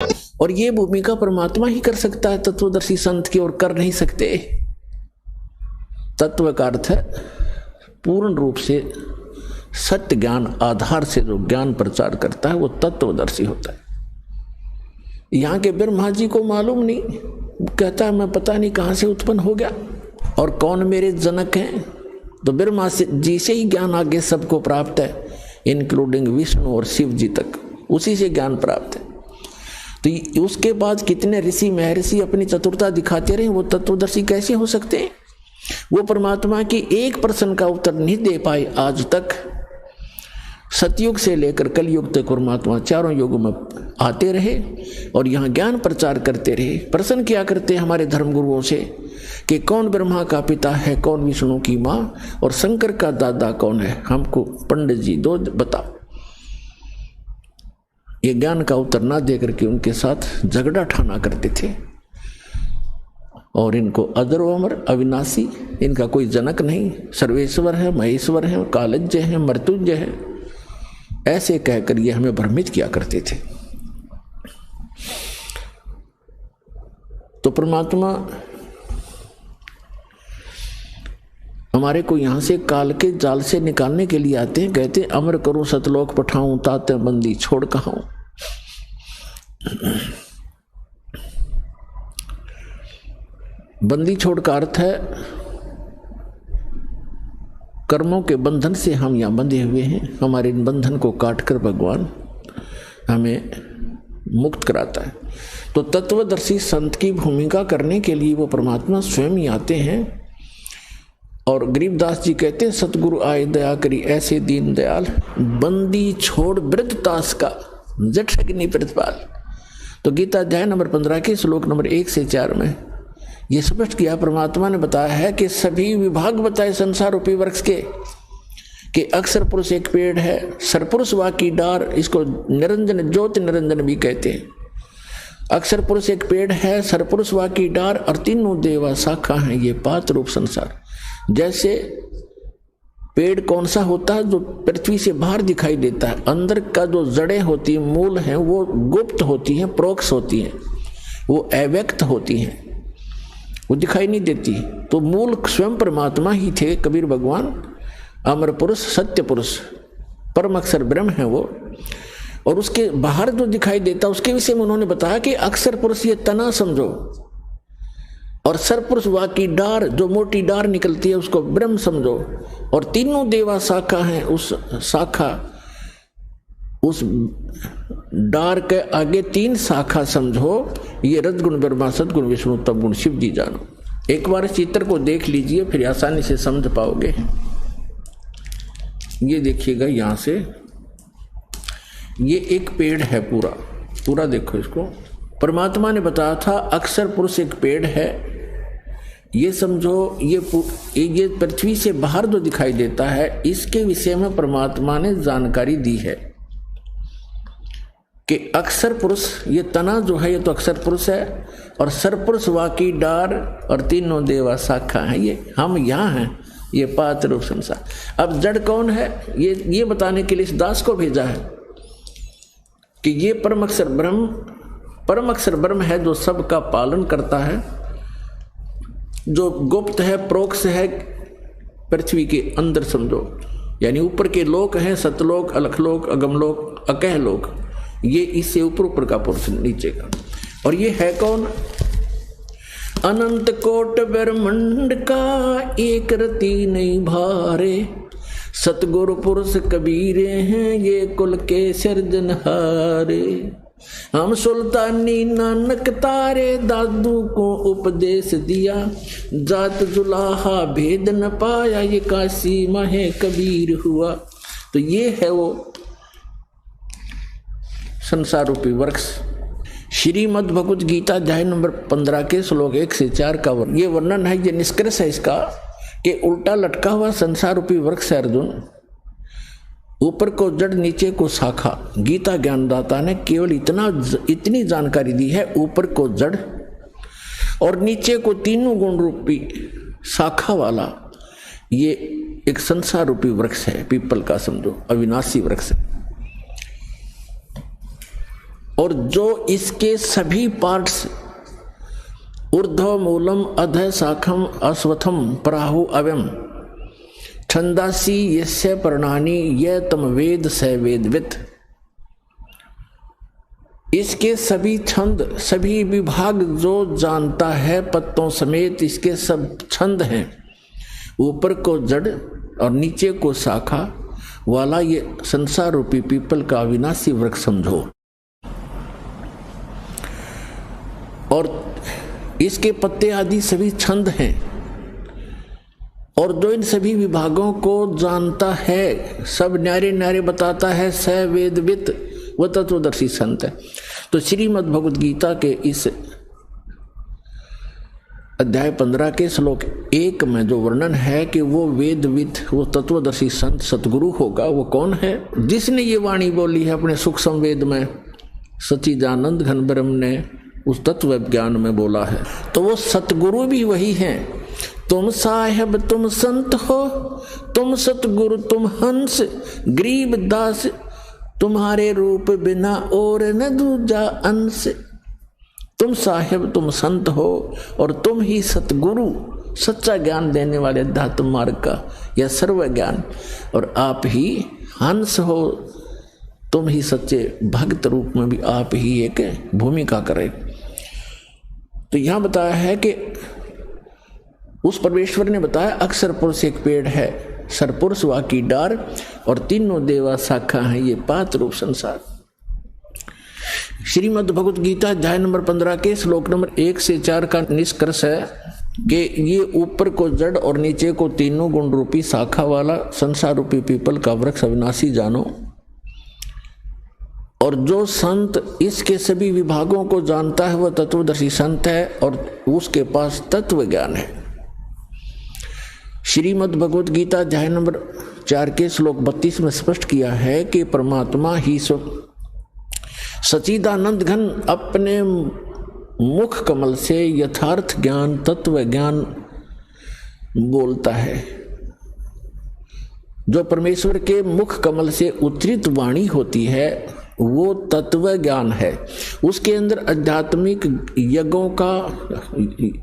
और ये भूमिका परमात्मा ही कर सकता है तत्वदर्शी संत की, और कर नहीं सकते। तत्व का अर्थ है पूर्ण रूप से सत्य ज्ञान आधार से जो ज्ञान प्रचार करता है वो तत्वदर्शी होता है। यहाँ के ब्रह्मा जी को मालूम नहीं, कहता है मैं पता नहीं कहाँ से उत्पन्न हो गया और कौन मेरे जनक हैं। तो ब्रह्मा जी से ही ज्ञान आगे सबको प्राप्त है, इंक्लूडिंग विष्णु और शिव जी तक, उसी से ज्ञान प्राप्त है। तो उसके बाद कितने ऋषि महर्षि अपनी चतुरता दिखाते रहे, वो तत्वदर्शी कैसे हो सकते हैं? वो परमात्मा की एक प्रश्न का उत्तर नहीं दे पाए आज तक। सतयुग से लेकर कलयुग तक परमात्मा चारों युगों में आते रहे और यहाँ ज्ञान प्रचार करते रहे। प्रश्न किया करते हमारे धर्मगुरुओं से कि कौन ब्रह्मा का पिता है, कौन विष्णु की माँ और शंकर का दादा कौन है, हमको पंडित जी दो बताओ। ये ज्ञान का उत्तर ना देकर के उनके साथ झगड़ा ठाना करते थे और इनको अजर व अमर अविनाशी, इनका कोई जनक नहीं, सर्वेश्वर है, महेश्वर है, कालज्य है, मृत्युंजय है, ऐसे कहकर ये हमें भ्रमित किया करते थे। तो परमात्मा हमारे को यहां से काल के जाल से निकालने के लिए आते हैं। कहते हैं अमर करो सतलोक पठाऊं, ताते बंदी छोड़ कहाऊं। बंदी छोड़ का अर्थ है कर्मों के बंधन से हम यहाँ बंधे हुए हैं, हमारे इन बंधन को काटकर भगवान हमें मुक्त कराता है। तो तत्वदर्शी संत की भूमिका करने के लिए वो परमात्मा स्वयं ही आते हैं। और गरीबदास जी कहते हैं सतगुरु आए दया करी ऐसे दीन दयाल, बंदी छोड़ वृद्ध तास का जठ अग्नि प्रतिपाल। तो गीता अध्याय नंबर 15 के श्लोक नंबर 1 से 4 में ये स्पष्ट किया, परमात्मा ने बताया है कि सभी विभाग बताए संसार रूपी वृक्ष के कि अक्षर पुरुष एक पेड़ है, सरपुरुष वाकी डार, इसको निरंजन ज्योति निरंजन भी कहते हैं। अक्षर पुरुष एक पेड़ है, सरपुरुष वाकी डार और तीनों देवा शाखा हैं, ये पात रूप संसार। जैसे पेड़ कौन सा होता है जो पृथ्वी से बाहर दिखाई देता है, अंदर का जो जड़ें होती हैं, मूल हैं, वो गुप्त होती हैं, प्रोक्ष होती हैं, वो अव्यक्त होती हैं, वो दिखाई नहीं देती। तो मूल स्वयं परमात्मा ही थे कबीर भगवान, अमर पुरुष, सत्य पुरुष, परम अक्षर ब्रह्म है वो। और उसके बाहर जो दिखाई देता उसके विषय में उन्होंने बताया कि अक्षर पुरुष ये तना समझो, और सरपुरुष वाकी डार जो मोटी डार निकलती है उसको ब्रह्म समझो, और तीनों देवा शाखा हैं, उस शाखा उस डार के आगे 3 शाखा समझो, ये रजगुण ब्रह्मा सदगुण विष्णु तप गुण शिव जी जानो। एक बार चित्र को देख लीजिए फिर आसानी से समझ पाओगे। ये देखिएगा यहां से, ये एक पेड़ है, पूरा पूरा देखो इसको। परमात्मा ने बताया था अक्षर पुरुष एक पेड़ है, ये समझो ये पृथ्वी से बाहर जो दिखाई देता है इसके विषय में परमात्मा ने जानकारी दी है कि अक्षर पुरुष ये तना जो है ये तो अक्षर पुरुष है, और सरपुरुष वाकी डार और तीनों देवा शाखा है, ये हम यहाँ हैं, ये पात रूप संसार। अब जड़ कौन है ये बताने के लिए इस दास को भेजा है कि ये परम अक्षर ब्रह्म है जो सबका पालन करता है, जो गुप्त है, प्रोक्ष है, पृथ्वी के अंदर समझो, यानी ऊपर के लोक हैं, सतलोक, अलखलोक, अगमलोक, अकह लोक, ये इससे ऊपर का पुरुष नीचे का। और ये है कौन? अनंत कोट ब्रह्मांड का एक रति नहीं भारे, सतगुरु पुरुष कबीरे हैं ये कुल के सिरजनहारे। हम सुल्तानी नानक तारे दादू को उपदेश दिया, जात जुलाहा भेद न पाया ये काशी माहे कबीर हुआ। तो ये है वो संसार रूपी वृक्ष। श्रीमद् भगवत गीता अध्याय नंबर 15 के श्लोक 1 से 4 का ये वर्णन है, ये निष्कर्ष है इसका कि उल्टा लटका हुआ संसार रूपी वृक्ष है अर्जुन, ऊपर को जड़ नीचे को शाखा। गीता ज्ञानदाता ने केवल इतनी जानकारी दी है, ऊपर को जड़ और नीचे को तीनों गुण रूपी शाखा वाला ये एक संसार रूपी वृक्ष है, पीपल का समझो, अविनाशी वृक्ष है। और जो इसके सभी पार्ट्स ऊर्ध्व मूलम अधः शाखम अश्वत्थम प्राहु अव्यम छंदासी यस्य पर्णानि ये तम वेद स वेदवित्। इसके सभी छंद सभी विभाग जो जानता है, पत्तों समेत इसके सब छंद हैं, ऊपर को जड़ और नीचे को शाखा वाला ये संसार रूपी पीपल का अविनाशी वृक्ष समझो। और इसके पत्ते आदि सभी छंद हैं, और जो इन सभी विभागों को जानता है, सब न्यारे न्यारे बताता है, स वेदवित्, वह तत्वदर्शी संत है। तो श्रीमद् भगवद गीता के इस अध्याय 15 के श्लोक 1 में जो वर्णन है कि वो वेदविद, वो तत्वदर्शी संत सतगुरु होगा, वो कौन है? जिसने ये वाणी बोली है अपने सुख संवेद में, सच्चिदानंद घन ब्रह्म ने उस तत्व ज्ञान में बोला है। तो वो सतगुरु भी वही हैं। तुम साहेब तुम संत हो, तुम सतगुरु तुम हंस, गरीब दास तुम्हारे रूप बिना और न दूजा अंश। तुम साहेब तुम संत हो और तुम ही सतगुरु, सच्चा ज्ञान देने वाले अध्यात्म मार्ग का यह सर्व ज्ञान, और आप ही हंस हो, तुम ही सच्चे भक्त रूप में भी आप ही एक भूमिका करें। तो यहां बताया है कि उस परमेश्वर ने बताया अक्षर पुरुष एक पेड़ है, सरपुरुष वा की डार, और तीनों देवा शाखा है ये पात रूप संसार। श्रीमद् भगवद गीता अध्याय नंबर 15 के श्लोक नंबर 1 से 4 का निष्कर्ष है कि ये ऊपर को जड़ और नीचे को तीनों गुण रूपी शाखा वाला संसार रूपी पीपल का वृक्ष अविनाशी जानो। और जो संत इसके सभी विभागों को जानता है वह तत्वदर्शी संत है, और उसके पास तत्व ज्ञान है। श्रीमद् भगवद गीता अध्याय नंबर 4 के श्लोक 32 में स्पष्ट किया है कि परमात्मा ही सच्चिदानंद घन अपने मुख कमल से यथार्थ ज्ञान तत्व ज्ञान बोलता है। जो परमेश्वर के मुख कमल से उद्धृत वाणी होती है वो तत्व ज्ञान है। उसके अंदर आध्यात्मिक यज्ञों का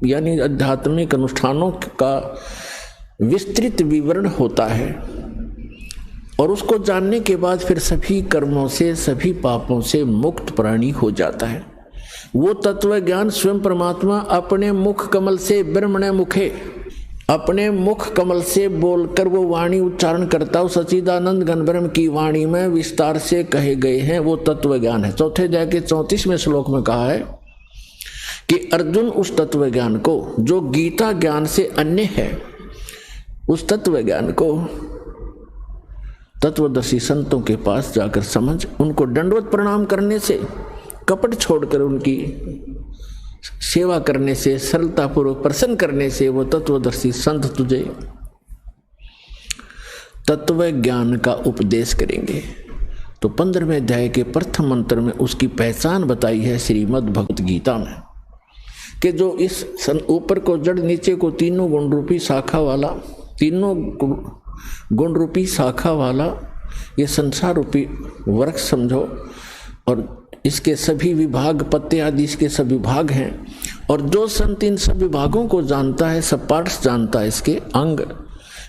यानी आध्यात्मिक अनुष्ठानों का विस्तृत विवरण होता है, और उसको जानने के बाद फिर सभी कर्मों से सभी पापों से मुक्त प्राणी हो जाता है। वो तत्व ज्ञान स्वयं परमात्मा अपने मुख कमल से ब्रह्मणे मुखे, अपने मुख कमल से बोलकर वो वाणी उच्चारण करता हो। सच्चिदानंद घन ब्रह्म की वाणी में विस्तार से कहे गए हैं वो तत्व ज्ञान है। चौथे अध्याय के 34वें श्लोक में कहा है कि अर्जुन उस तत्व ज्ञान को जो गीता ज्ञान से अन्य है, उस तत्व ज्ञान को तत्वदर्शी संतों के पास जाकर समझ, उनको दंडवत प्रणाम करने से, कपट छोड़कर उनकी सेवा करने से, सरलता पूर्वक प्रसन्न करने से वो तत्वदर्शी संत तुझे तत्व ज्ञान का उपदेश करेंगे। तो 15वें अध्याय के प्रथम मंत्र में उसकी पहचान बताई है श्रीमद् भगवद गीता में कि जो इस ऊपर को जड़ नीचे को तीनों गुण रूपी शाखा वाला, तीनों गुण रूपी शाखा वाला ये संसार रूपी वृक्ष समझो, और इसके सभी विभाग पत्ते आदि इसके सब विभाग हैं। और जो संत इन सब विभागों को जानता है, सब पार्ट्स जानता है, इसके अंग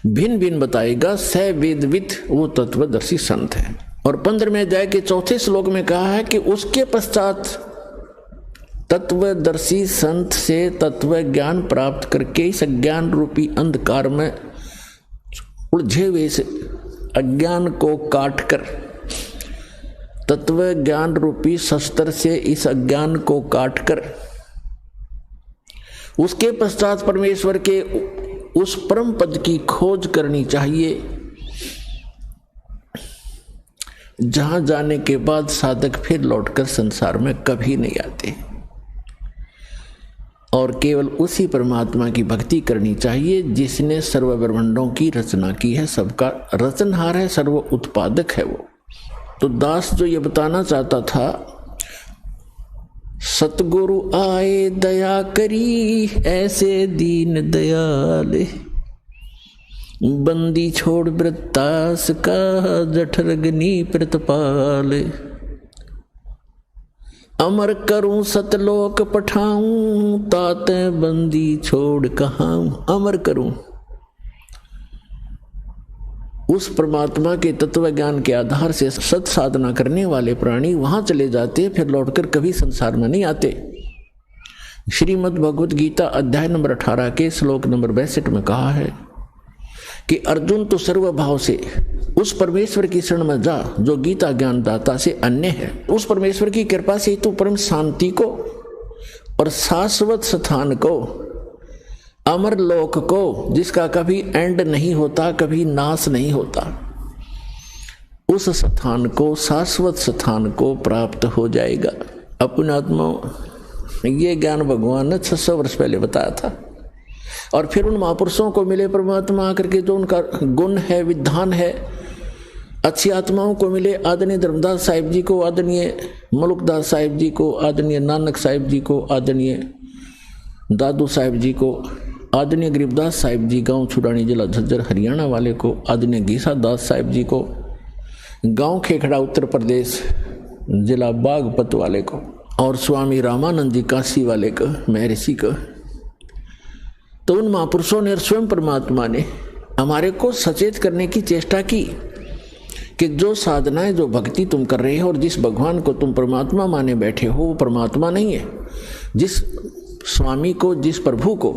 भिन्न भिन्न बताएगा, स वेदवित्, वो तत्वदर्शी संत है। और 15वें अध्याय के 4 श्लोक में कहा है कि उसके पश्चात तत्वदर्शी संत से तत्व ज्ञान प्राप्त करके इस अज्ञान रूपी अंधकार में उलझे हुए इस अज्ञान को काटकर, तत्व ज्ञान रूपी शस्त्र से इस अज्ञान को काटकर, उसके पश्चात परमेश्वर के उस परम पद की खोज करनी चाहिए, जहां जाने के बाद साधक फिर लौटकर संसार में कभी नहीं आते, और केवल उसी परमात्मा की भक्ति करनी चाहिए जिसने सर्व ब्रह्मांडों की रचना की है, सबका रचनहार है, सर्व उत्पादक है वो। तो दास जो ये बताना चाहता था, सतगुरु आए दया करी ऐसे दीन दयाल, बंदी छोड़ वृत्तास का जठरग्नि प्रतिपाल। अमर करूं सतलोक पठाऊं, ताते बंदी छोड़ कहाऊं। अमर करूं, उस परमात्मा के तत्व ज्ञान के आधार से सत साधना करने वाले प्राणी वहां चले जाते, फिर लौटकर कभी संसार में नहीं आते। श्रीमद् भगवत गीता अध्याय नंबर 18 के श्लोक नंबर 62 में कहा है कि अर्जुन तो सर्वभाव से उस परमेश्वर की शरण में जा जो गीता ज्ञान दाता से अन्य है। उस परमेश्वर की कृपा से तू परम शांति को और शाश्वत स्थान को, अमर लोक को, जिसका कभी एंड नहीं होता, कभी नाश नहीं होता, उस स्थान को, शाश्वत स्थान को प्राप्त हो जाएगा। अपने आत्मा ये ज्ञान भगवान ने 600 वर्ष पहले बताया था। और फिर उन महापुरुषों को मिले परमात्मा आकर के, जो उनका गुण है, विधान है, अच्छी आत्माओं को मिले। आदरणीय धर्मदास साहिब जी को, आदरणीय मलुकदास साहिब जी को, आदरणीय नानक साहिब जी को, आदरणीय दादू साहिब जी को, आदरणीय गरीबदास साहिब जी गांव छुड़ानी जिला झज्जर हरियाणा वाले को, आदरणीय गीसा दास साहिब जी को गांव खेखड़ा उत्तर प्रदेश जिला बागपत वाले को, और स्वामी रामानंद जी काशी वाले को, महर्षि को। तो उन महापुरुषों ने और स्वयं परमात्मा ने हमारे को सचेत करने की चेष्टा की कि जो साधनाएं, जो भक्ति तुम कर रहे हो और जिस भगवान को तुम परमात्मा माने बैठे हो वो परमात्मा नहीं है। जिस स्वामी को, जिस प्रभु को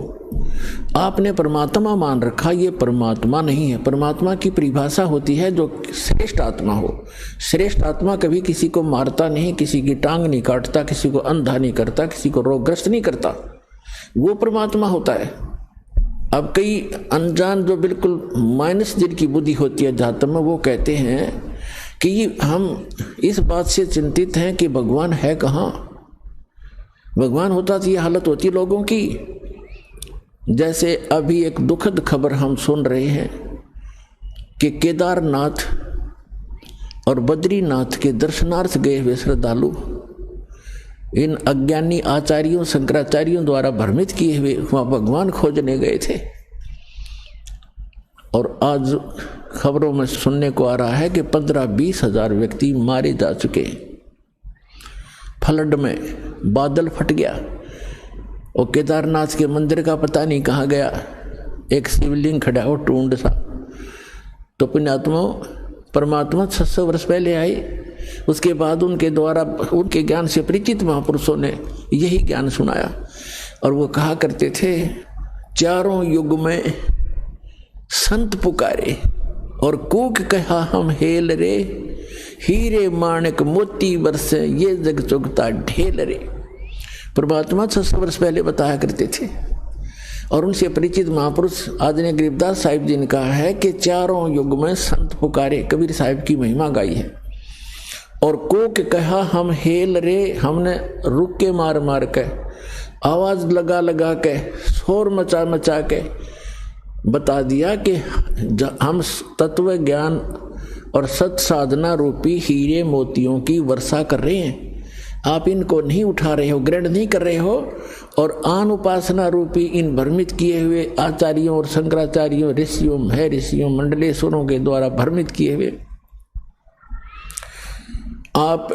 आपने परमात्मा मान रखा, ये परमात्मा नहीं है। परमात्मा की परिभाषा होती है जो श्रेष्ठ आत्मा हो। श्रेष्ठ आत्मा कभी किसी को मारता नहीं, किसी की टांग नहीं काटता, किसी को अंधा नहीं करता, किसी को रोगग्रस्त नहीं करता, वो परमात्मा होता है। अब कई अनजान जो बिल्कुल माइनस जिनकी बुद्धि होती है अध्यात्म में, वो कहते हैं कि हम इस बात से चिंतित हैं कि भगवान है कहाँ। भगवान होता तो ये हालत होती लोगों की। जैसे अभी एक दुखद खबर हम सुन रहे हैं कि केदारनाथ और बद्रीनाथ के दर्शनार्थ गए हुए श्रद्धालु इन अज्ञानी आचार्यों, शंकराचार्यों द्वारा भ्रमित किए हुए वहां भगवान खोजने गए थे। और आज खबरों में सुनने को आ रहा है कि 15-20 हजार व्यक्ति मारे जा चुके। फ्लड में बादल फट गया और केदारनाथ के मंदिर का पता नहीं कहाँ गया। एक शिवलिंग खड़ा हो टूंड सा। तो पुण्यात्मा परमात्मा 600 वर्ष पहले आए। उसके बाद उनके द्वारा, उनके ज्ञान से परिचित महापुरुषों ने यही ज्ञान सुनाया। और वो कहा करते थे, चारों युग में संत पुकारे और कूक कहा हम हेल रे, हीरे माणक मोती बरसे ये जग चुगता ढेल रे। परमात्मा 600 वर्ष पहले बताया करते थे। और उनसे परिचित महापुरुष आदरणीय गरीबदास साहिब जी ने कहा है कि चारों युग में संत पुकारे, कबीर साहिब की महिमा गाई है। और कोक कहा हम हेल रे, हमने रुक के मार मार के, आवाज लगा लगा के, शोर मचा मचा के बता दिया कि हम तत्व ज्ञान और सत साधना रूपी हीरे मोतियों की वर्षा कर रहे हैं। आप इनको नहीं उठा रहे हो, ग्रहण नहीं कर रहे हो। और आन उपासना रूपी इन भ्रमित किए हुए आचार्यों और शंकराचार्यों, ऋषियों, महर्षियों, मंडलेश्वरों के द्वारा भ्रमित किए हुए आप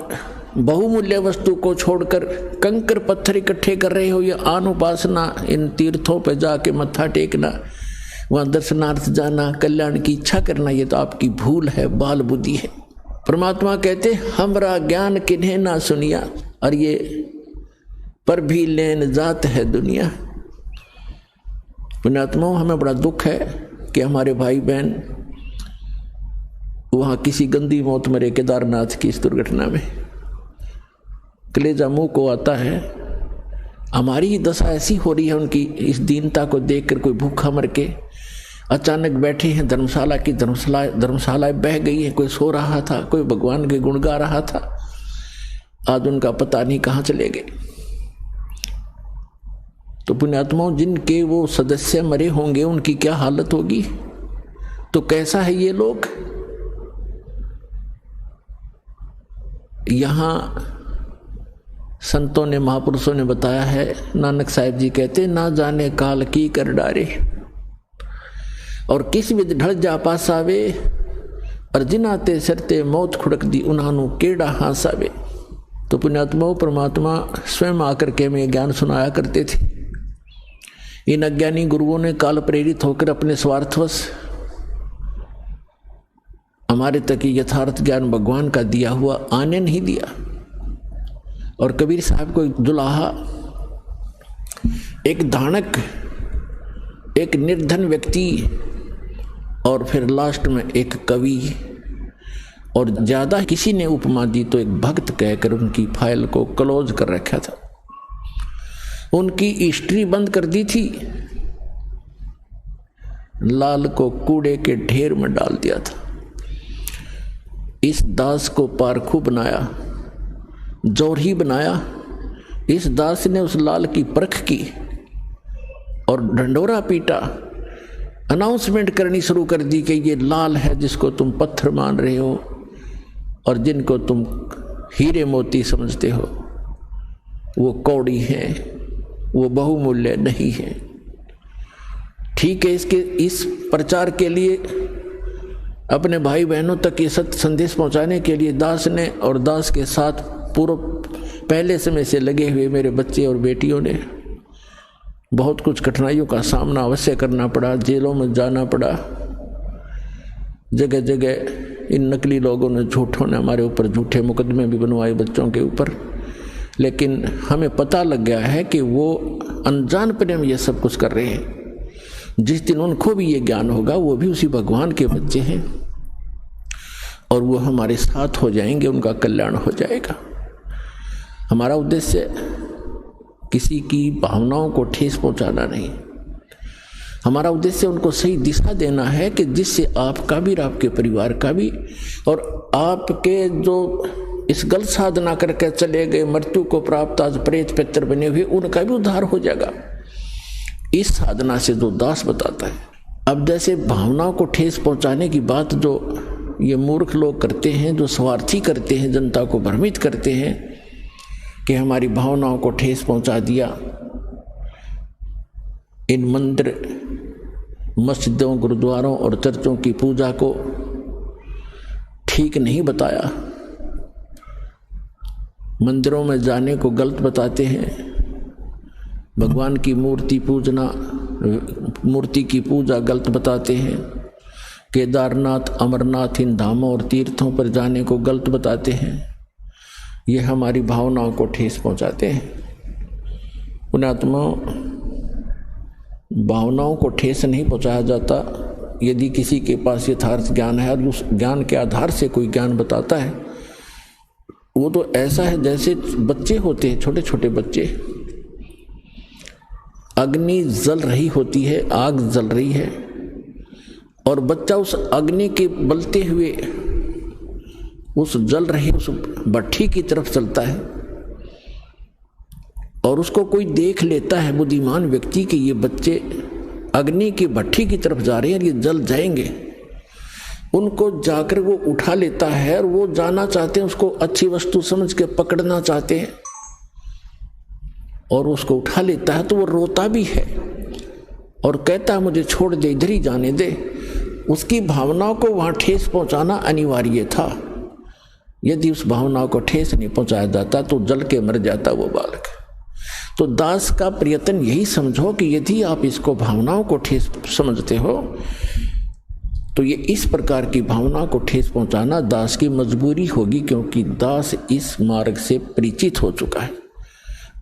बहुमूल्य वस्तु को छोड़कर कंकर पत्थर इकट्ठे कर रहे हो। ये आन उपासना, इन तीर्थों पे जाके मत्था टेकना, वहां दर्शनार्थ जाना, कल्याण की इच्छा करना, ये तो आपकी भूल है, बाल बुद्धि है। परमात्मा कहते हमरा ज्ञान किन्हें ना सुनिया, और ये पर भी लेन जात है दुनिया। पुण्यात्माओं, हमें बड़ा दुख है कि हमारे भाई बहन वहां किसी गंदी मौत मरे केदारनाथ की इस दुर्घटना में। कलेजा मुंह को आता है। हमारी ही दशा ऐसी हो रही है उनकी इस दीनता को देखकर। कोई भूखा मर के अचानक बैठे हैं धर्मशाला की, धर्मशालाएं बह गई है। कोई सो रहा था, कोई भगवान के गुण गा रहा था, आज उनका पता नहीं कहाँ चले गए। तो पुण्यात्माओं, जिनके वो सदस्य मरे होंगे उनकी क्या हालत होगी। तो कैसा है ये लोग। यहां संतों ने, महापुरुषों ने बताया है। नानक साहिब जी कहते, ना जाने काल की कर डारे, और किस विध ढल जा पासावे, और जिनाते सरते मौत खुड़क दी उन्हानू केड़ा हासावे। तो पुण्यात्मा परमात्मा स्वयं आकर के हमें ज्ञान सुनाया करते थे। इन अज्ञानी गुरुओं ने काल प्रेरित होकर अपने स्वार्थवश हमारे तक यथार्थ ज्ञान भगवान का दिया हुआ आने नहीं दिया। और कबीर साहब को एक दुलाहा, एक धानक, एक निर्धन व्यक्ति और फिर लास्ट में एक कवि, और ज्यादा किसी ने उपमा दी तो एक भक्त कहकर उनकी फाइल को क्लोज कर रखा था, उनकी हिस्ट्री बंद कर दी थी, लाल को कूड़े के ढेर में डाल दिया था। इस दास को पारखू बनाया, जोरही बनाया। इस दास ने उस लाल की परख की और ढंडोरा पीटा, अनाउंसमेंट करनी शुरू कर दी कि ये लाल है जिसको तुम पत्थर मान रहे हो और जिनको तुम हीरे मोती समझते हो, वो कौड़ी है, वो बहुमूल्य नहीं है। ठीक है, इसके इस प्रचार के लिए, अपने भाई बहनों तक ये सत्य संदेश पहुंचाने के लिए दास ने और दास के साथ पूर्व पहले समय से लगे हुए मेरे बच्चे और बेटियों ने बहुत कुछ कठिनाइयों का सामना अवश्य करना पड़ा, जेलों में जाना पड़ा, जगह जगह इन नकली लोगों ने, झूठों ने हमारे ऊपर झूठे मुकदमे भी बनवाए बच्चों के ऊपर। लेकिन हमें पता लग गया है कि वो अनजानपने में ये सब कुछ कर रहे हैं। जिस दिन उनको भी ये ज्ञान होगा, वो भी उसी भगवान के बच्चे हैं और वो हमारे साथ हो जाएंगे, उनका कल्याण हो जाएगा। हमारा उद्देश्य किसी की भावनाओं को ठेस पहुंचाना नहीं, हमारा उद्देश्य उनको सही दिशा देना है कि जिससे आपका भी, आपके परिवार का भी, और आपके जो इस गलत साधना करके चले गए, मृत्यु को प्राप्त आज प्रेत पितर बने हुए, उनका भी उद्धार हो जाएगा इस साधना से, जो दास बताता है। अब जैसे भावनाओं को ठेस पहुंचाने की बात जो ये मूर्ख लोग करते हैं, जो स्वार्थी करते हैं, जनता को भ्रमित करते हैं कि हमारी भावनाओं को ठेस पहुंचा दिया, इन मंदिर, मस्जिदों, गुरुद्वारों और चर्चों की पूजा को ठीक नहीं बताया, मंदिरों में जाने को गलत बताते हैं, भगवान की मूर्ति पूजना, मूर्ति की पूजा गलत बताते हैं, केदारनाथ, अमरनाथ, इन धामों और तीर्थों पर जाने को गलत बताते हैं। ये हमारी भावनाओं को ठेस पहुंचाते हैं। पुण्यात्मा, भावनाओं को ठेस नहीं पहुंचाया जाता। यदि किसी के पास यथार्थ ज्ञान है और उस ज्ञान के आधार से कोई ज्ञान बताता है, वो तो ऐसा है जैसे बच्चे होते हैं, छोटे छोटे बच्चे, अग्नि जल रही होती है, आग जल रही है, और बच्चा उस अग्नि के बलते हुए उस जल रही उस भट्ठी की तरफ चलता है, और उसको कोई देख लेता है, बुद्धिमान व्यक्ति, कि ये बच्चे अग्नि की भट्ठी की तरफ जा रहे हैं और ये जल जाएंगे। उनको जाकर वो उठा लेता है और वो जाना चाहते हैं, उसको अच्छी वस्तु समझ के पकड़ना चाहते हैं और उसको उठा लेता है, तो वो रोता भी है और कहता है मुझे छोड़ दे, इधर ही जाने दे। उसकी भावनाओं को वहां ठेस पहुंचाना अनिवार्य था। यदि उस भावनाओं को ठेस नहीं पहुंचाया जाता तो जल के मर जाता वो बालक। तो दास का प्रयत्न यही समझो कि यदि आप इसको भावनाओं को ठेस समझते हो तो ये इस प्रकार की भावनाओं को ठेस पहुंचाना दास की मजबूरी होगी, क्योंकि दास इस मार्ग से परिचित हो चुका है।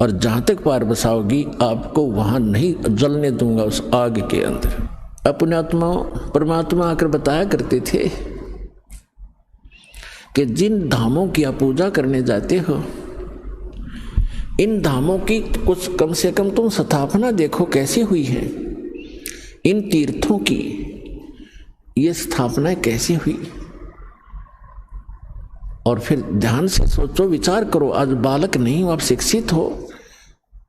और जहां तक पार बसाओगी, आपको वहां नहीं जलने दूंगा उस आग के अंदर। अपने आत्मा परमात्मा आकर बताया करते थे कि जिन धामों की आप पूजा करने जाते हो, इन धामों की कुछ कम से कम तुम स्थापना देखो कैसे हुई है। इन तीर्थों की ये स्थापना कैसे हुई, और फिर ध्यान से सोचो, विचार करो। आज बालक नहीं हो, आप शिक्षित हो,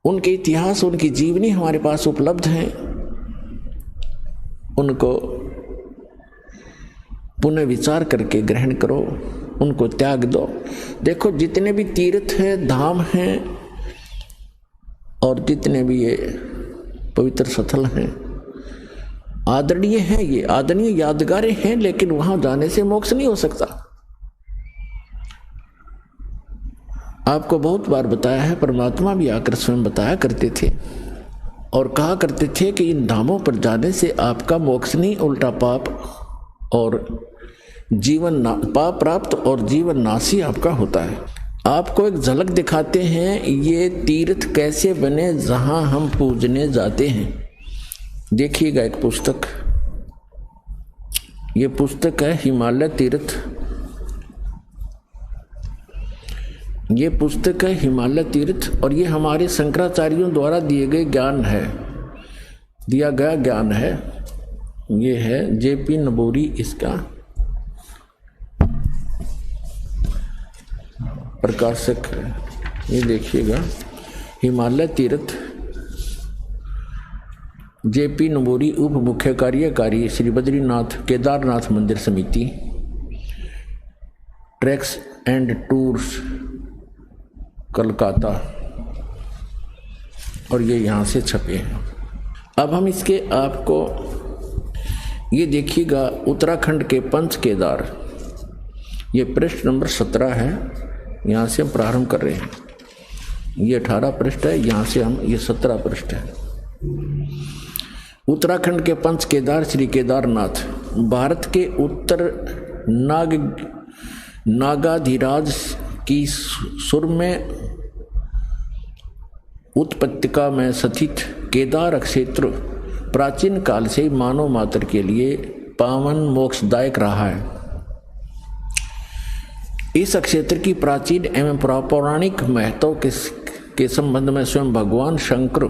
उनके इतिहास, उनकी जीवनी हमारे पास उपलब्ध हैं, उनको पुनः विचार करके ग्रहण करो, उनको त्याग दो। देखो जितने भी तीर्थ हैं, धाम हैं, और जितने भी ये पवित्र स्थल हैं, आदरणीय हैं, ये आदरणीय यादगारें हैं, लेकिन वहां जाने से मोक्ष नहीं हो सकता। आपको बहुत बार बताया है, परमात्मा भी आकर स्वयं बताया करते थे और कहा करते थे कि इन धामों पर जाने से आपका मोक्ष नहीं, उल्टा पाप और पाप प्राप्त और जीवन नाशी आपका होता है। आपको एक झलक दिखाते हैं ये तीर्थ कैसे बने जहां हम पूजने जाते हैं। देखिएगा एक पुस्तक, ये पुस्तक है हिमालय तीर्थ। ये पुस्तक है हिमालय तीर्थ और ये हमारे शंकराचार्यों द्वारा दिए गए ज्ञान है, दिया गया ज्ञान है। ये है जेपी नबोरी इसका प्रकाशक है। ये देखिएगा हिमालय तीर्थ, जेपी नबोरी, उप मुख्य कार्यकारी श्री बद्रीनाथ केदारनाथ मंदिर समिति, ट्रैक्स एंड टूर्स कलकत्ता, और ये यहाँ से छपे हैं। अब हम इसके आपको ये देखिएगा उत्तराखंड के पंच केदार, ये पृष्ठ नंबर 17 है, यहाँ से हम प्रारंभ कर रहे हैं। ये 18 पृष्ठ है, यहाँ से हम ये 17 पृष्ठ है। उत्तराखंड के पंच केदार श्री केदारनाथ भारत के उत्तर नागाधिराज की सुर में उत्पत्तिका में स्थित केदार क्षेत्र प्राचीन काल से मानव मात्र के लिए पावन मोक्षदायक रहा है। इस क्षेत्र की प्राचीन एवं पौराणिक महत्व के संबंध में स्वयं भगवान शंकर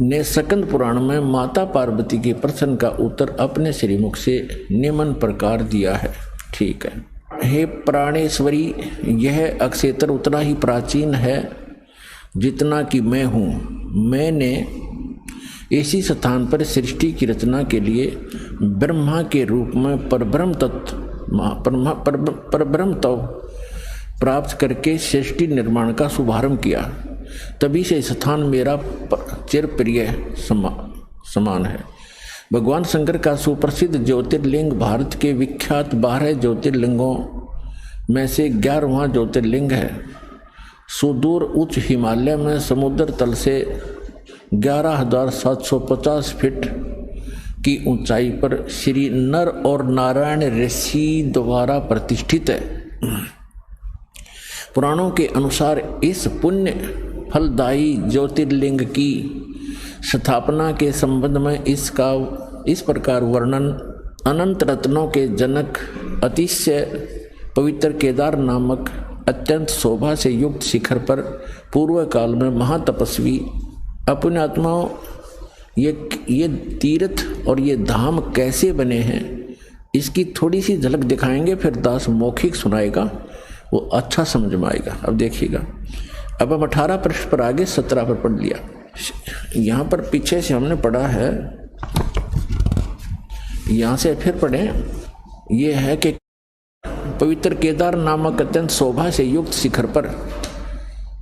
ने स्कंद पुराण में माता पार्वती के प्रश्न का उत्तर अपने श्रीमुख से निम्न प्रकार दिया है। ठीक है। हे प्राणेश्वरी, यह क्षेत्र उतना ही प्राचीन है जितना कि मैं हूँ। मैंने इसी स्थान पर सृष्टि की रचना के लिए ब्रह्मा के रूप में परब्रह्म तत्व प्राप्त करके सृष्टि निर्माण का शुभारंभ किया। तभी से स्थान मेरा चिर प्रिय समान है। भगवान शंकर का सुप्रसिद्ध ज्योतिर्लिंग भारत के विख्यात 12 ज्योतिर्लिंगों में से 11वां ज्योतिर्लिंग है। सुदूर उच्च हिमालय में समुद्र तल से 11,750 फीट की ऊंचाई पर श्री नर और नारायण ऋषि द्वारा प्रतिष्ठित है। पुराणों के अनुसार इस पुण्य फलदायी ज्योतिर्लिंग की स्थापना के संबंध में इसका इस प्रकार वर्णन अनंत रत्नों के जनक अतिशय पवित्र केदार नामक अत्यंत शोभा से युक्त शिखर पर पूर्व काल में महातपस्वी अपने आत्माओं ये तीर्थ और ये धाम कैसे बने हैं इसकी थोड़ी सी झलक दिखाएंगे, फिर दास मौखिक सुनाएगा, वो अच्छा समझ में आएगा। अब देखिएगा, अब हम 18 पृष्ठ पर आगे 17 पर पढ़ लिया। यहाँ पर पीछे से हमने पढ़ा है, यहाँ से फिर पढ़ें। ये है कि पवित्र केदार नामक अत्यंत शोभा से युक्त शिखर पर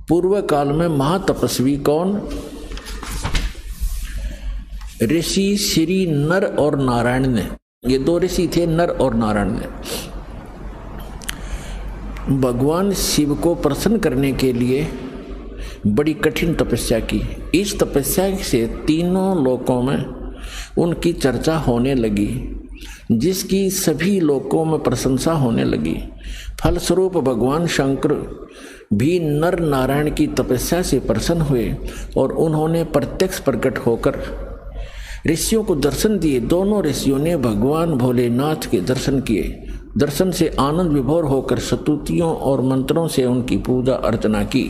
पूर्व काल में महातपस्वी कौन? ऋषि श्री नर और नारायण ने, ये 2 ऋषि थे, नर और नारायण ने भगवान शिव को प्रसन्न करने के लिए बड़ी कठिन तपस्या की। इस तपस्या से तीनों लोकों में उनकी चर्चा होने लगी, जिसकी सभी लोकों में प्रशंसा होने लगी। फलस्वरूप भगवान शंकर भी नर नारायण की तपस्या से प्रसन्न हुए और उन्होंने प्रत्यक्ष प्रकट होकर ऋषियों को दर्शन दिए। दोनों ऋषियों ने भगवान भोलेनाथ के दर्शन किए। दर्शन से आनंद विभोर होकर स्तुतियों और मंत्रों से उनकी पूजा अर्चना की।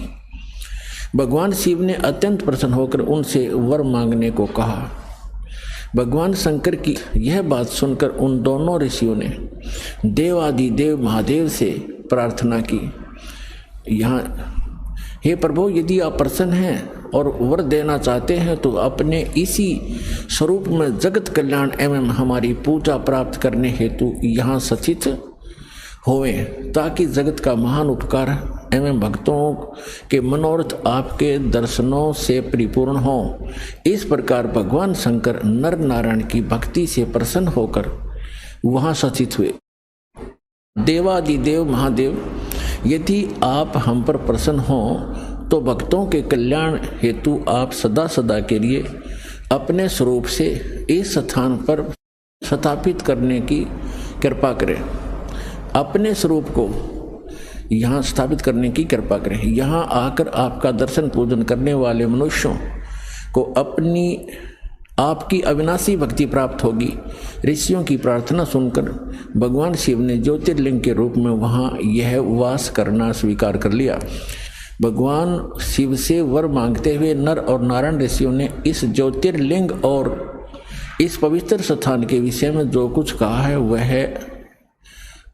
भगवान शिव ने अत्यंत प्रसन्न होकर उनसे वर मांगने को कहा। भगवान शंकर की यह बात सुनकर उन दोनों ऋषियों ने देवादिदेव महादेव से प्रार्थना की, यहाँ हे प्रभु, यदि आप प्रसन्न हैं और वर देना चाहते हैं तो अपने इसी स्वरूप में जगत कल्याण एवं हमारी पूजा प्राप्त करने हेतु यहाँ सचित होवें, ताकि जगत का महान उपकार एवं भक्तों के मनोरथ आपके दर्शनों से परिपूर्ण हो। इस प्रकार भगवान शंकर नर नारायण की भक्ति से प्रसन्न होकर वहाँ सचित हुए। देवादिदेव महादेव यदि आप हम पर प्रसन्न हो तो भक्तों के कल्याण हेतु आप सदा सदा के लिए अपने स्वरूप से इस स्थान पर स्थापित करने की कृपा करें। अपने स्वरूप को यहाँ स्थापित करने की कृपा करें। यहाँ आकर आपका दर्शन पूजन करने वाले मनुष्यों को आपकी अविनाशी भक्ति प्राप्त होगी। ऋषियों की प्रार्थना सुनकर भगवान शिव ने ज्योतिर्लिंग के रूप में वहाँ यह वास करना स्वीकार कर लिया। भगवान शिव से वर मांगते हुए नर और नारायण ऋषियों ने इस ज्योतिर्लिंग और इस पवित्र स्थान के विषय में जो कुछ कहा है वह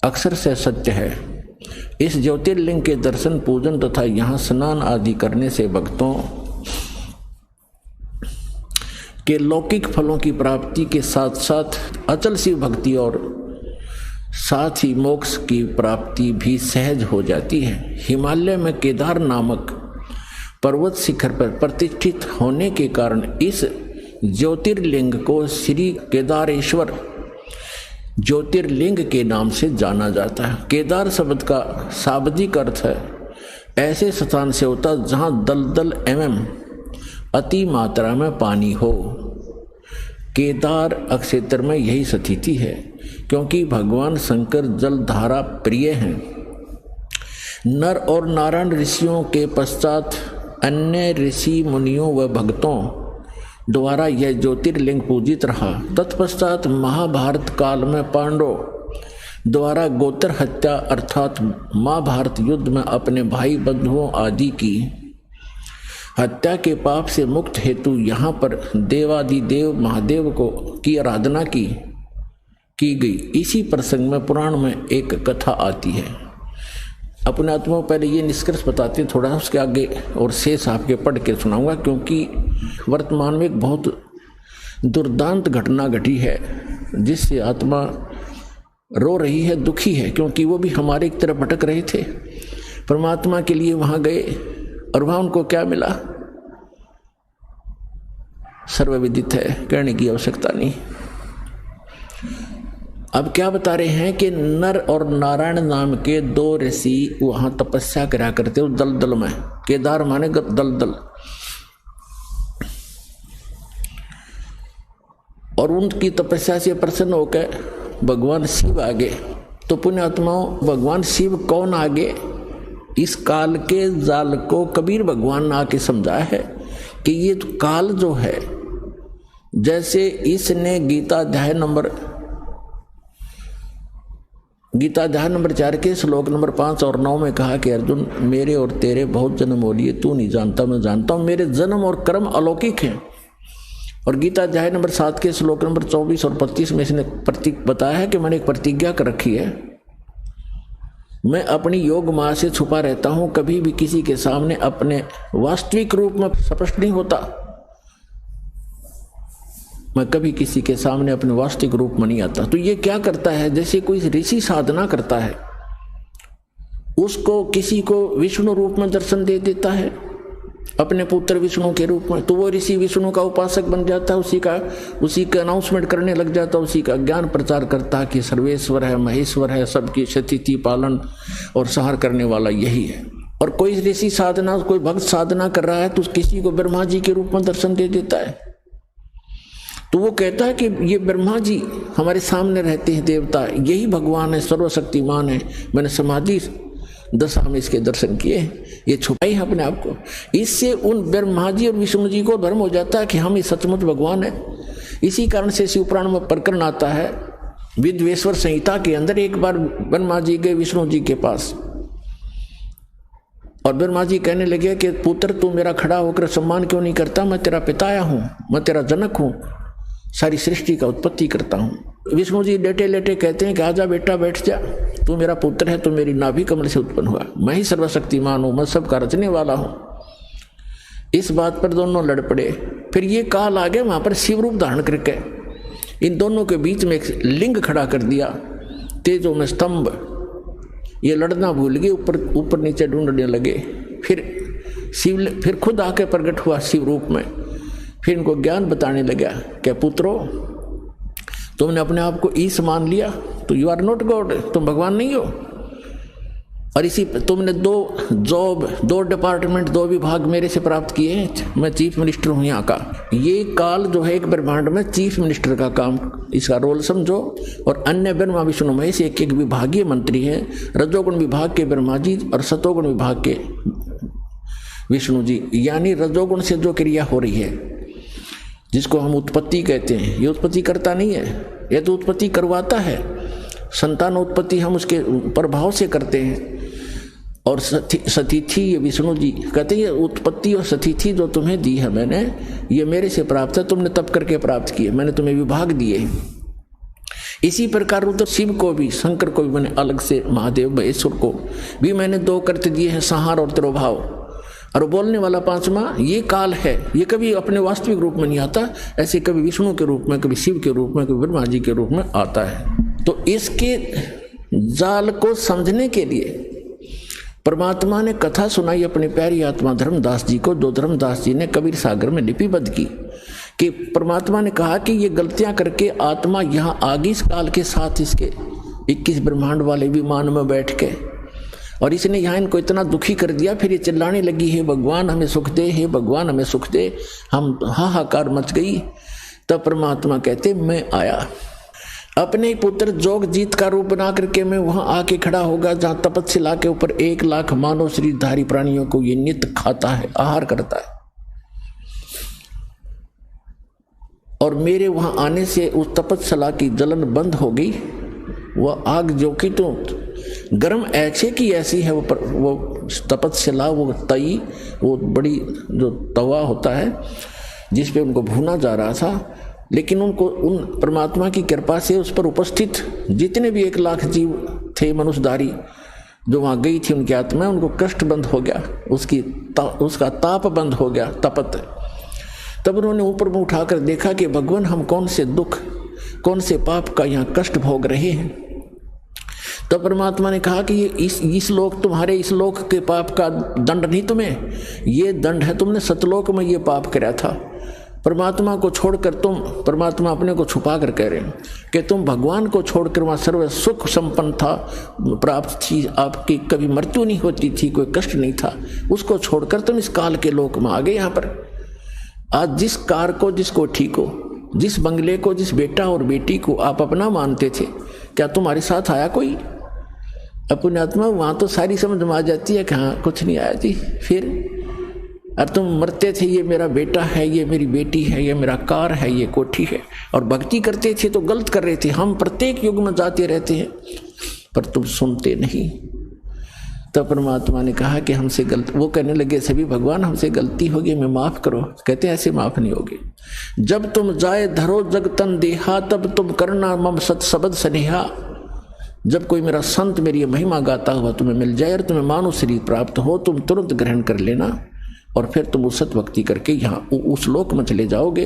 अक्षर से सत्य है। इस ज्योतिर्लिंग के दर्शन पूजन तथा यहाँ स्नान आदि करने से भक्तों के लौकिक फलों की प्राप्ति के साथ साथ अचल शिव भक्ति और साथ ही मोक्ष की प्राप्ति भी सहज हो जाती है। हिमालय में केदार नामक पर्वत शिखर पर प्रतिष्ठित होने के कारण इस ज्योतिर्लिंग को श्री केदारेश्वर ज्योतिर्लिंग के नाम से जाना जाता है। केदार शब्द का शाब्दिक अर्थ है ऐसे स्थान से होता जहाँ दलदल एवं अति मात्रा में पानी हो। केदार क्षेत्र में यही स्थिति है क्योंकि भगवान शंकर जलधारा प्रिय हैं। नर और नारायण ऋषियों के पश्चात अन्य ऋषि मुनियों व भक्तों द्वारा यह ज्योतिर्लिंग पूजित रहा। तत्पश्चात महाभारत काल में पांडवों द्वारा गोत्र हत्या अर्थात महाभारत युद्ध में अपने भाई बंधुओं आदि की हत्या के पाप से मुक्त हेतु यहाँ पर देवादिदेव महादेव की आराधना की गई। इसी प्रसंग में पुराण में एक कथा आती है। अपने आत्मा पहले ये निष्कर्ष बताते हैं, थोड़ा उसके आगे और शेष आपके पढ़ के सुनाऊंगा क्योंकि वर्तमान में एक बहुत दुर्दांत घटना घटी है जिससे आत्मा रो रही है, दुखी है, क्योंकि वो भी हमारे एक तरफ भटक रहे थे। परमात्मा के लिए वहाँ गए और वहाँ उनको क्या मिला सर्वविदित है, कहने की आवश्यकता नहीं। अब क्या बता रहे हैं कि नर और नारायण नाम के दो ऋषि वहां तपस्या करा करते उस दलदल में। केदार माने दलदल। और उनकी तपस्या से प्रसन्न होकर भगवान शिव आगे। तो पुण्यात्माओं, भगवान शिव कौन आगे? इस काल के जाल को कबीर भगवान ने आके समझाया है कि ये काल जो है, जैसे इसने गीता अध्याय नंबर 4 के श्लोक नंबर 5 और 9 में कहा कि अर्जुन, मेरे और तेरे बहुत जन्म हो लिए, तू नहीं जानता मैं जानता हूं, मेरे जन्म और कर्म अलौकिक हैं। और गीता अध्याय नंबर 7 के श्लोक नंबर 24 और 25 में इसने प्रतीक बताया है कि मैंने एक प्रतिज्ञा कर रखी है, मैं अपनी योग माया से छुपा रहता हूं, कभी भी किसी के सामने अपने वास्तविक रूप में स्पष्ट नहीं होता। मैं कभी किसी के सामने अपने वास्तविक रूप में नहीं आता। तो ये क्या करता है, जैसे कोई ऋषि साधना करता है, उसको किसी को विष्णु रूप में दर्शन दे देता है, अपने पुत्र विष्णु के रूप में, तो वो ऋषि विष्णु का उपासक बन जाता है, उसी का अनाउंसमेंट करने लग जाता है, उसी का ज्ञान प्रचार करता है कि सर्वेश्वर है, महेश्वर है, सबकी स्थिति पालन और संहार करने वाला यही है। और कोई ऋषि साधना, कोई भक्त साधना कर रहा है तो किसी को ब्रह्मा जी के रूप में दर्शन दे देता है। तो वो कहता है कि ये ब्रह्मा जी हमारे सामने रहते हैं, देवता, यही भगवान है, सर्वशक्तिमान है, मैंने समाधि दशा में इसके दर्शन किए, ये छुपाई है अपने आप को। इससे उन ब्रह्मा जी और विष्णु जी को भ्रम हो जाता है कि हम ये सचमुच भगवान है। इसी कारण से शिवपुराण में प्रकरण आता है, विद्वेश्वर संहिता के अंदर, एक बार ब्रह्मा जी गए विष्णु जी के पास और ब्रह्मा जी कहने लगे कि पुत्र, तू मेरा खड़ा होकर सम्मान क्यों नहीं करता, मैं तेरा पिताया हूँ, मैं तेरा जनक हूँ, सारी सृष्टि का उत्पत्ति करता हूँ। विष्णु जी लेटे लेटे कहते हैं कि आजा बेटा बैठ जा, तू मेरा पुत्र है, तू मेरी नाभि कमल से उत्पन्न हुआ, मैं ही सर्वशक्तिमान हूँ, मैं सबका रचने वाला हूँ। इस बात पर दोनों लड़ पड़े। फिर ये काल आ गया, वहाँ पर शिव रूप धारण करके इन दोनों के बीच में एक लिंग खड़ा कर दिया, तेजों में स्तंभ। ये लड़ना भूल गए, ऊपर नीचे ढूंढने लगे। फिर खुद आके प्रकट हुआ शिव रूप में। फिर इनको ज्ञान बताने लगा कि पुत्रों, तुमने अपने आप को ईश मान लिया तो यू आर नॉट गॉड, तुम भगवान नहीं हो। और इसी तुमने दो डिपार्टमेंट, 2 विभाग मेरे से प्राप्त किए हैं। मैं चीफ मिनिस्टर हूँ यहाँ का। ये काल जो है एक ब्रह्मांड में चीफ मिनिस्टर का काम, इसका रोल समझो। और अन्य ब्रह्मा विष्णु महेश एक विभागीय मंत्री हैं। रजोगुण विभाग के ब्रह्मा जी और सतोगुण विभाग के विष्णु जी। यानी रजोगुण से जो क्रिया हो रही है, जिसको हम उत्पत्ति कहते हैं, ये उत्पत्ति करता नहीं है, ये तो उत्पत्ति करवाता है। संतान उत्पत्ति हम उसके प्रभाव से करते हैं। और सतिथि, ये विष्णु जी कहते हैं उत्पत्ति और सतिथि जो तुम्हें दी है मैंने, ये मेरे से प्राप्त है, तुमने तप करके प्राप्त किए, मैंने तुम्हें विभाग दिए। इसी प्रकार रुद्र शिव को भी, शंकर को भी मैंने अलग से, महादेव महेश्वर को भी मैंने 2 कर्त दिए हैं, संहार और तिरोभाव। और बोलने वाला 5वां ये काल है, ये कभी अपने वास्तविक रूप में नहीं आता, ऐसे कभी विष्णु के रूप में, कभी शिव के रूप में, कभी ब्रह्मा जी के रूप में आता है। तो इसके जाल को समझने के लिए परमात्मा ने कथा सुनाई अपनी प्यारी आत्मा धर्मदास जी को, जो धर्मदास जी ने कबीर सागर में लिपिबद्ध की। कि परमात्मा ने कहा कि ये गलतियां करके आत्मा यहाँ आ गई इस काल के साथ, इसके 21 ब्रह्मांड वाले विमान में बैठ के, और इसने यहाँ इनको इतना दुखी कर दिया। फिर ये चिल्लाने लगी, हे भगवान हमें सुख दे, हे भगवान हमें सुख दे। हम हाहाकार मच गई। तब परमात्मा कहते मैं आया, अपने पुत्र जोगजीत का रूप बना करके मैं वहां आके खड़ा होगा जहां तपस्या के ऊपर 1 लाख मानव शरीरधारी प्राणियों को ये नित्य खाता है, आहार करता है। और मेरे वहां आने से उस तपस्या की जलन बंद हो गई। वह आग जो कि तो गर्म ऐसे की ऐसी है, वो तपस्या, वो तई, वो बड़ी जो तवा होता है जिस पे उनको भूना जा रहा था। लेकिन उनको उन परमात्मा की कृपा से उस पर उपस्थित जितने भी 1 लाख जीव थे मनुष्यधारी जो वहाँ गई थी, उनकी आत्मा, उनको कष्ट बंद हो गया, उसका ताप बंद हो गया, तपत। तब उन्होंने ऊपर में उठाकर देखा कि भगवान हम कौन से दुख, कौन से पाप का यहाँ कष्ट भोग रहे हैं। तब परमात्मा ने कहा कि ये इस लोक, तुम्हारे इस लोक के पाप का दंड नहीं तुम्हें, ये दंड है तुमने सतलोक में ये पाप किया था। परमात्मा को छोड़कर तुम, परमात्मा अपने को छुपा कर कह रहे हैं कि तुम भगवान को छोड़कर वहाँ सर्व सुख संपन्न था, प्राप्त थी, आपकी कभी मृत्यु नहीं होती थी, कोई कष्ट नहीं था, उसको छोड़कर तुम इस काल के लोक में आ गए। यहाँ पर आज जिस कार को, जिस कोठी को, जिस बंगले को, जिस बेटा और बेटी को आप अपना मानते थे, क्या तुम्हारे साथ आया कोई? अपनी आत्मा वहाँ तो सारी समझ में आ जाती है कि हाँ कुछ नहीं आया जी। फिर और तुम मरते थे, ये मेरा बेटा है, ये मेरी बेटी है, ये मेरा कार है, ये कोठी है, और भक्ति करते थे तो गलत कर रहे थे। हम प्रत्येक युग में जाते रहते हैं पर तुम सुनते नहीं। तब परमात्मा ने कहा कि हमसे गलती, वो कहने लगे सभी भगवान हमसे गलती होगी, हमें माफ करो। कहते ऐसे माफ नहीं होगी। जब तुम जाए धरो जग तन देहा, तब तुम करना मम सत शब्द स्नेहा। जब कोई मेरा संत मेरी महिमा गाता हुआ तुम्हें मिल जाए और तुम्हें मानव शरीर प्राप्त हो, तुम तुरंत ग्रहण कर लेना और फिर तुम उस सत भक्ति करके यहाँ उस लोक में चले जाओगे।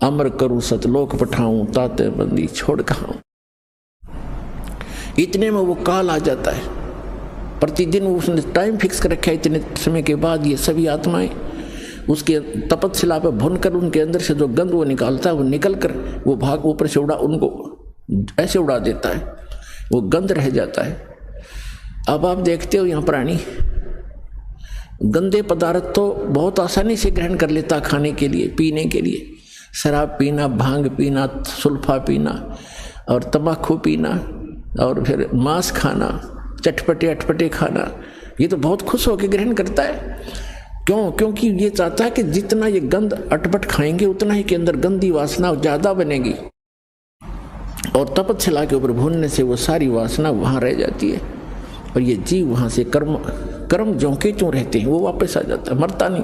अमर करूं सतलोक पठाऊं, ताते बंदी छोड़ कहां। इतने में वो काल आ जाता है। प्रतिदिन उसने टाइम फिक्स कर रखा है, इतने समय के बाद ये सभी आत्माएं उसके तपस्या पे भुनकर उनके अंदर से जो गंध वो निकालता है, वो निकल कर वो भाग ऊपर से उड़ा, उनको ऐसे उड़ा देता है, वो गंध रह जाता है। अब आप देखते हो यहाँ प्राणी गंदे पदार्थ तो बहुत आसानी से ग्रहण कर लेता खाने के लिए, पीने के लिए। शराब पीना, भांग पीना, सुल्फा पीना और तंबाकू पीना और फिर मांस खाना, चटपटे अटपटे खाना, ये तो बहुत खुश होकर ग्रहण करता है। क्यों? क्योंकि ये चाहता है कि जितना ये गंद अटपट खाएंगे उतना ही के अंदर गंदी वासना ज़्यादा बनेगी, और तपस्या के ऊपर भूनने से वो सारी वासना वहाँ रह जाती है और ये जीव वहाँ से कर्म ज्यों के त्यों रहते हैं, वो वापस आ जाता है, मरता नहीं।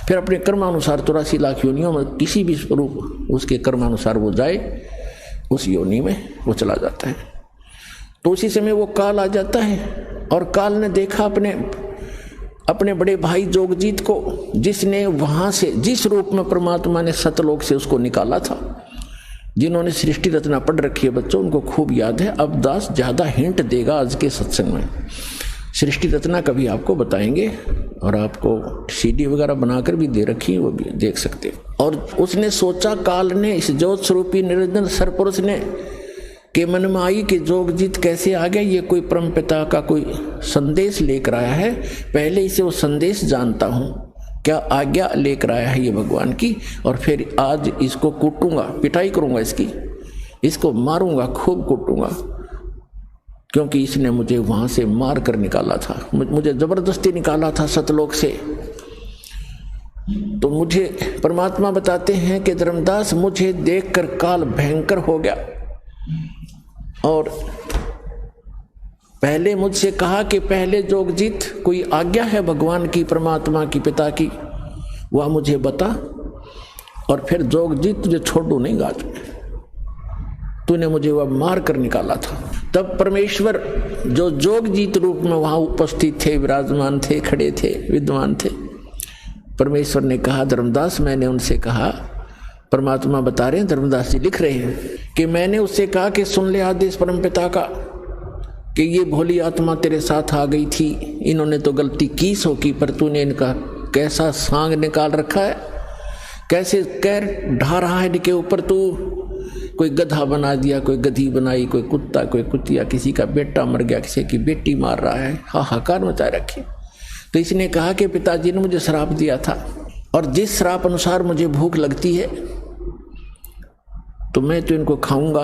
फिर अपने कर्मानुसार 84 लाख योनियों में किसी भी स्वरूप उसके कर्मानुसार वो जाए, उस योनि में वो चला जाता है। तो उसी समय वो काल आ जाता है और काल ने देखा अपने बड़े भाई जोगजीत को, जिसने वहाँ से, जिस रूप में परमात्मा ने सतलोक से उसको निकाला था। जिन्होंने सृष्टि रचना पढ़ रखी है बच्चों, उनको खूब याद है। अब दास ज़्यादा हिंट देगा आज के सत्संग में। सृष्टि रचना कभी आपको बताएंगे और आपको सीडी वगैरह बनाकर भी दे रखी है, वो भी देख सकते हो। और उसने सोचा, काल ने, इस ज्योत स्वरूपी निरंजन सरपुरुष ने कि मन में आई कि जोगजीत कैसे आ गया, ये कोई परमपिता का कोई संदेश लेकर आया है, पहले इसे वो संदेश जानता हूँ, क्या आज्ञा लेकर आया है ये भगवान की, और फिर आज इसको कूटूंगा, पिटाई करूंगा इसको मारूंगा, खूब कूटूंगा, क्योंकि इसने मुझे वहां से मार कर निकाला था, मुझे जबरदस्ती निकाला था सतलोक से। तो मुझे परमात्मा बताते हैं कि धर्मदास मुझे देखकर काल भयंकर हो गया, और पहले मुझसे कहा कि पहले जोगजीत कोई आज्ञा है भगवान की, परमात्मा की, पिता की, वह मुझे बता, और फिर जोगजीत तुझे छोड़ू नहीं गाज, तूने मुझे वह मार कर निकाला था। तब परमेश्वर जो जोगजीत रूप में वहां उपस्थित थे, विराजमान थे, खड़े थे, विद्वान थे, परमेश्वर ने कहा धर्मदास, मैंने उनसे कहा, परमात्मा बता रहे हैं, धर्मदास जी लिख रहे हैं कि मैंने उससे कहा कि सुन ले आदेश परमपिता का कि ये भोली आत्मा तेरे साथ आ गई थी, इन्होंने तो गलती की सो की, पर तूने इनका कैसा सांग निकाल रखा है, कैसे कैर ढा रहा है इनके ऊपर, तू कोई गधा बना दिया, कोई गधी बनाई, कोई कुत्ता, कोई कुतिया, किसी का बेटा मर गया, किसी की बेटी मार रहा है, हाहाकार मचाए रखे। तो इसने कहा कि पिताजी ने मुझे श्राप दिया था, और जिस श्राप अनुसार मुझे भूख लगती है तो मैं तो इनको खाऊंगा,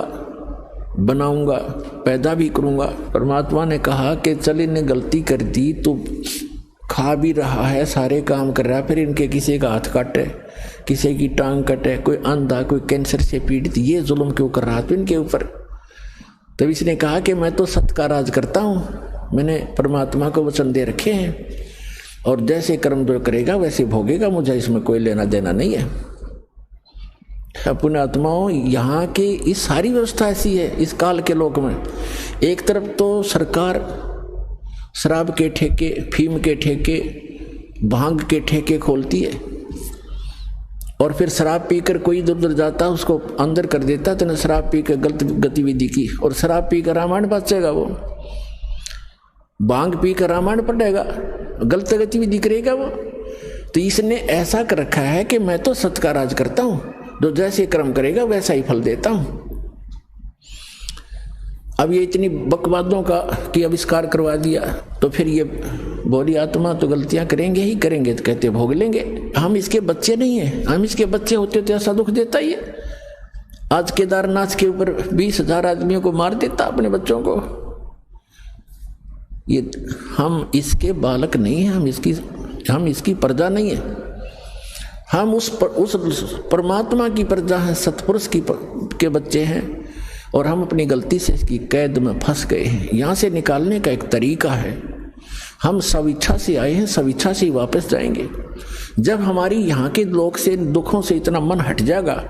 बनाऊंगा, पैदा भी करूंगा। परमात्मा ने कहा कि चल इन्हें गलती कर दी, तो खा भी रहा है, सारे काम कर रहा है, फिर इनके किसी का हाथ काटे, किसी की टांग कटे, कोई अंधा, कोई कैंसर से पीड़ित, ये जुल्म क्यों कर रहा था इनके ऊपर। तब इसने कहा कि मैं तो सत्य का राज करता हूँ, मैंने परमात्मा को वचन दे रखे हैं, और जैसे कर्म जो करेगा वैसे भोगेगा, मुझे इसमें कोई लेना देना नहीं है। पुण्यात्माओं, यहाँ की इस सारी व्यवस्था ऐसी है इस काल के लोक में। एक तरफ तो सरकार शराब के ठेके, फीम के ठेके, भांग के ठेके खोलती है, और फिर शराब पीकर कोई इधर उधर जाता उसको अंदर कर देता, तो शराब पीकर गलत गतिविधि की, और शराब पीकर रामायण बचेगा, वो भांग पीकर रामायण पढ़ेगा, गलत गतिविधि करेगा वो। तो इसने ऐसा कर रखा है कि मैं तो सत्य का राज करता हूँ, जो जैसे कर्म करेगा वैसा ही फल देता हूँ। अब ये इतनी बकवादों का कि आविष्कार करवा दिया, तो फिर ये भोली आत्मा तो गलतियां करेंगे ही करेंगे, तो कहते भोग लेंगे। हम इसके बच्चे नहीं हैं, हम इसके बच्चे होते तो ऐसा दुख देता ही है। आज केदारनाथ के ऊपर 20,000 आदमियों को मार देता अपने बच्चों को। ये हम इसके बालक नहीं हैं, हम इसकी प्रजा नहीं है, हम उस परमात्मा की प्रजा हैं, सतपुरुष के बच्चे हैं, और हम अपनी गलती से इसकी कैद में फंस गए हैं। यहाँ से निकालने का एक तरीका है, हम स्वेच्छा से आए हैं, स्वेच्छा से ही वापस जाएंगे। जब हमारी यहाँ के लोक से, दुखों से इतना मन हट जाएगा,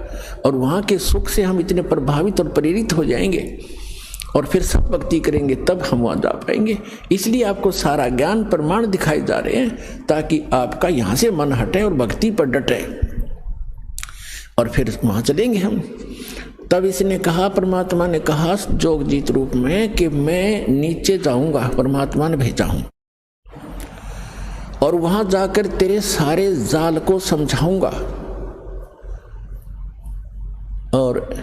और वहाँ के सुख से हम इतने प्रभावित और प्रेरित हो जाएंगे, और फिर सब भक्ति करेंगे, तब हम वहाँ जा पाएंगे। इसलिए आपको सारा ज्ञान प्रमाण दिखाए जा रहे हैं, ताकि आपका यहाँ से मन हटे और भक्ति पर डटे, और फिर वहाँ चलेंगे हम। तब इसने कहा, परमात्मा ने कहा जोगजीत रूप में कि मैं नीचे जाऊंगा, परमात्मा ने भेजा हूं, और वहां जाकर तेरे सारे जाल को समझाऊंगा, और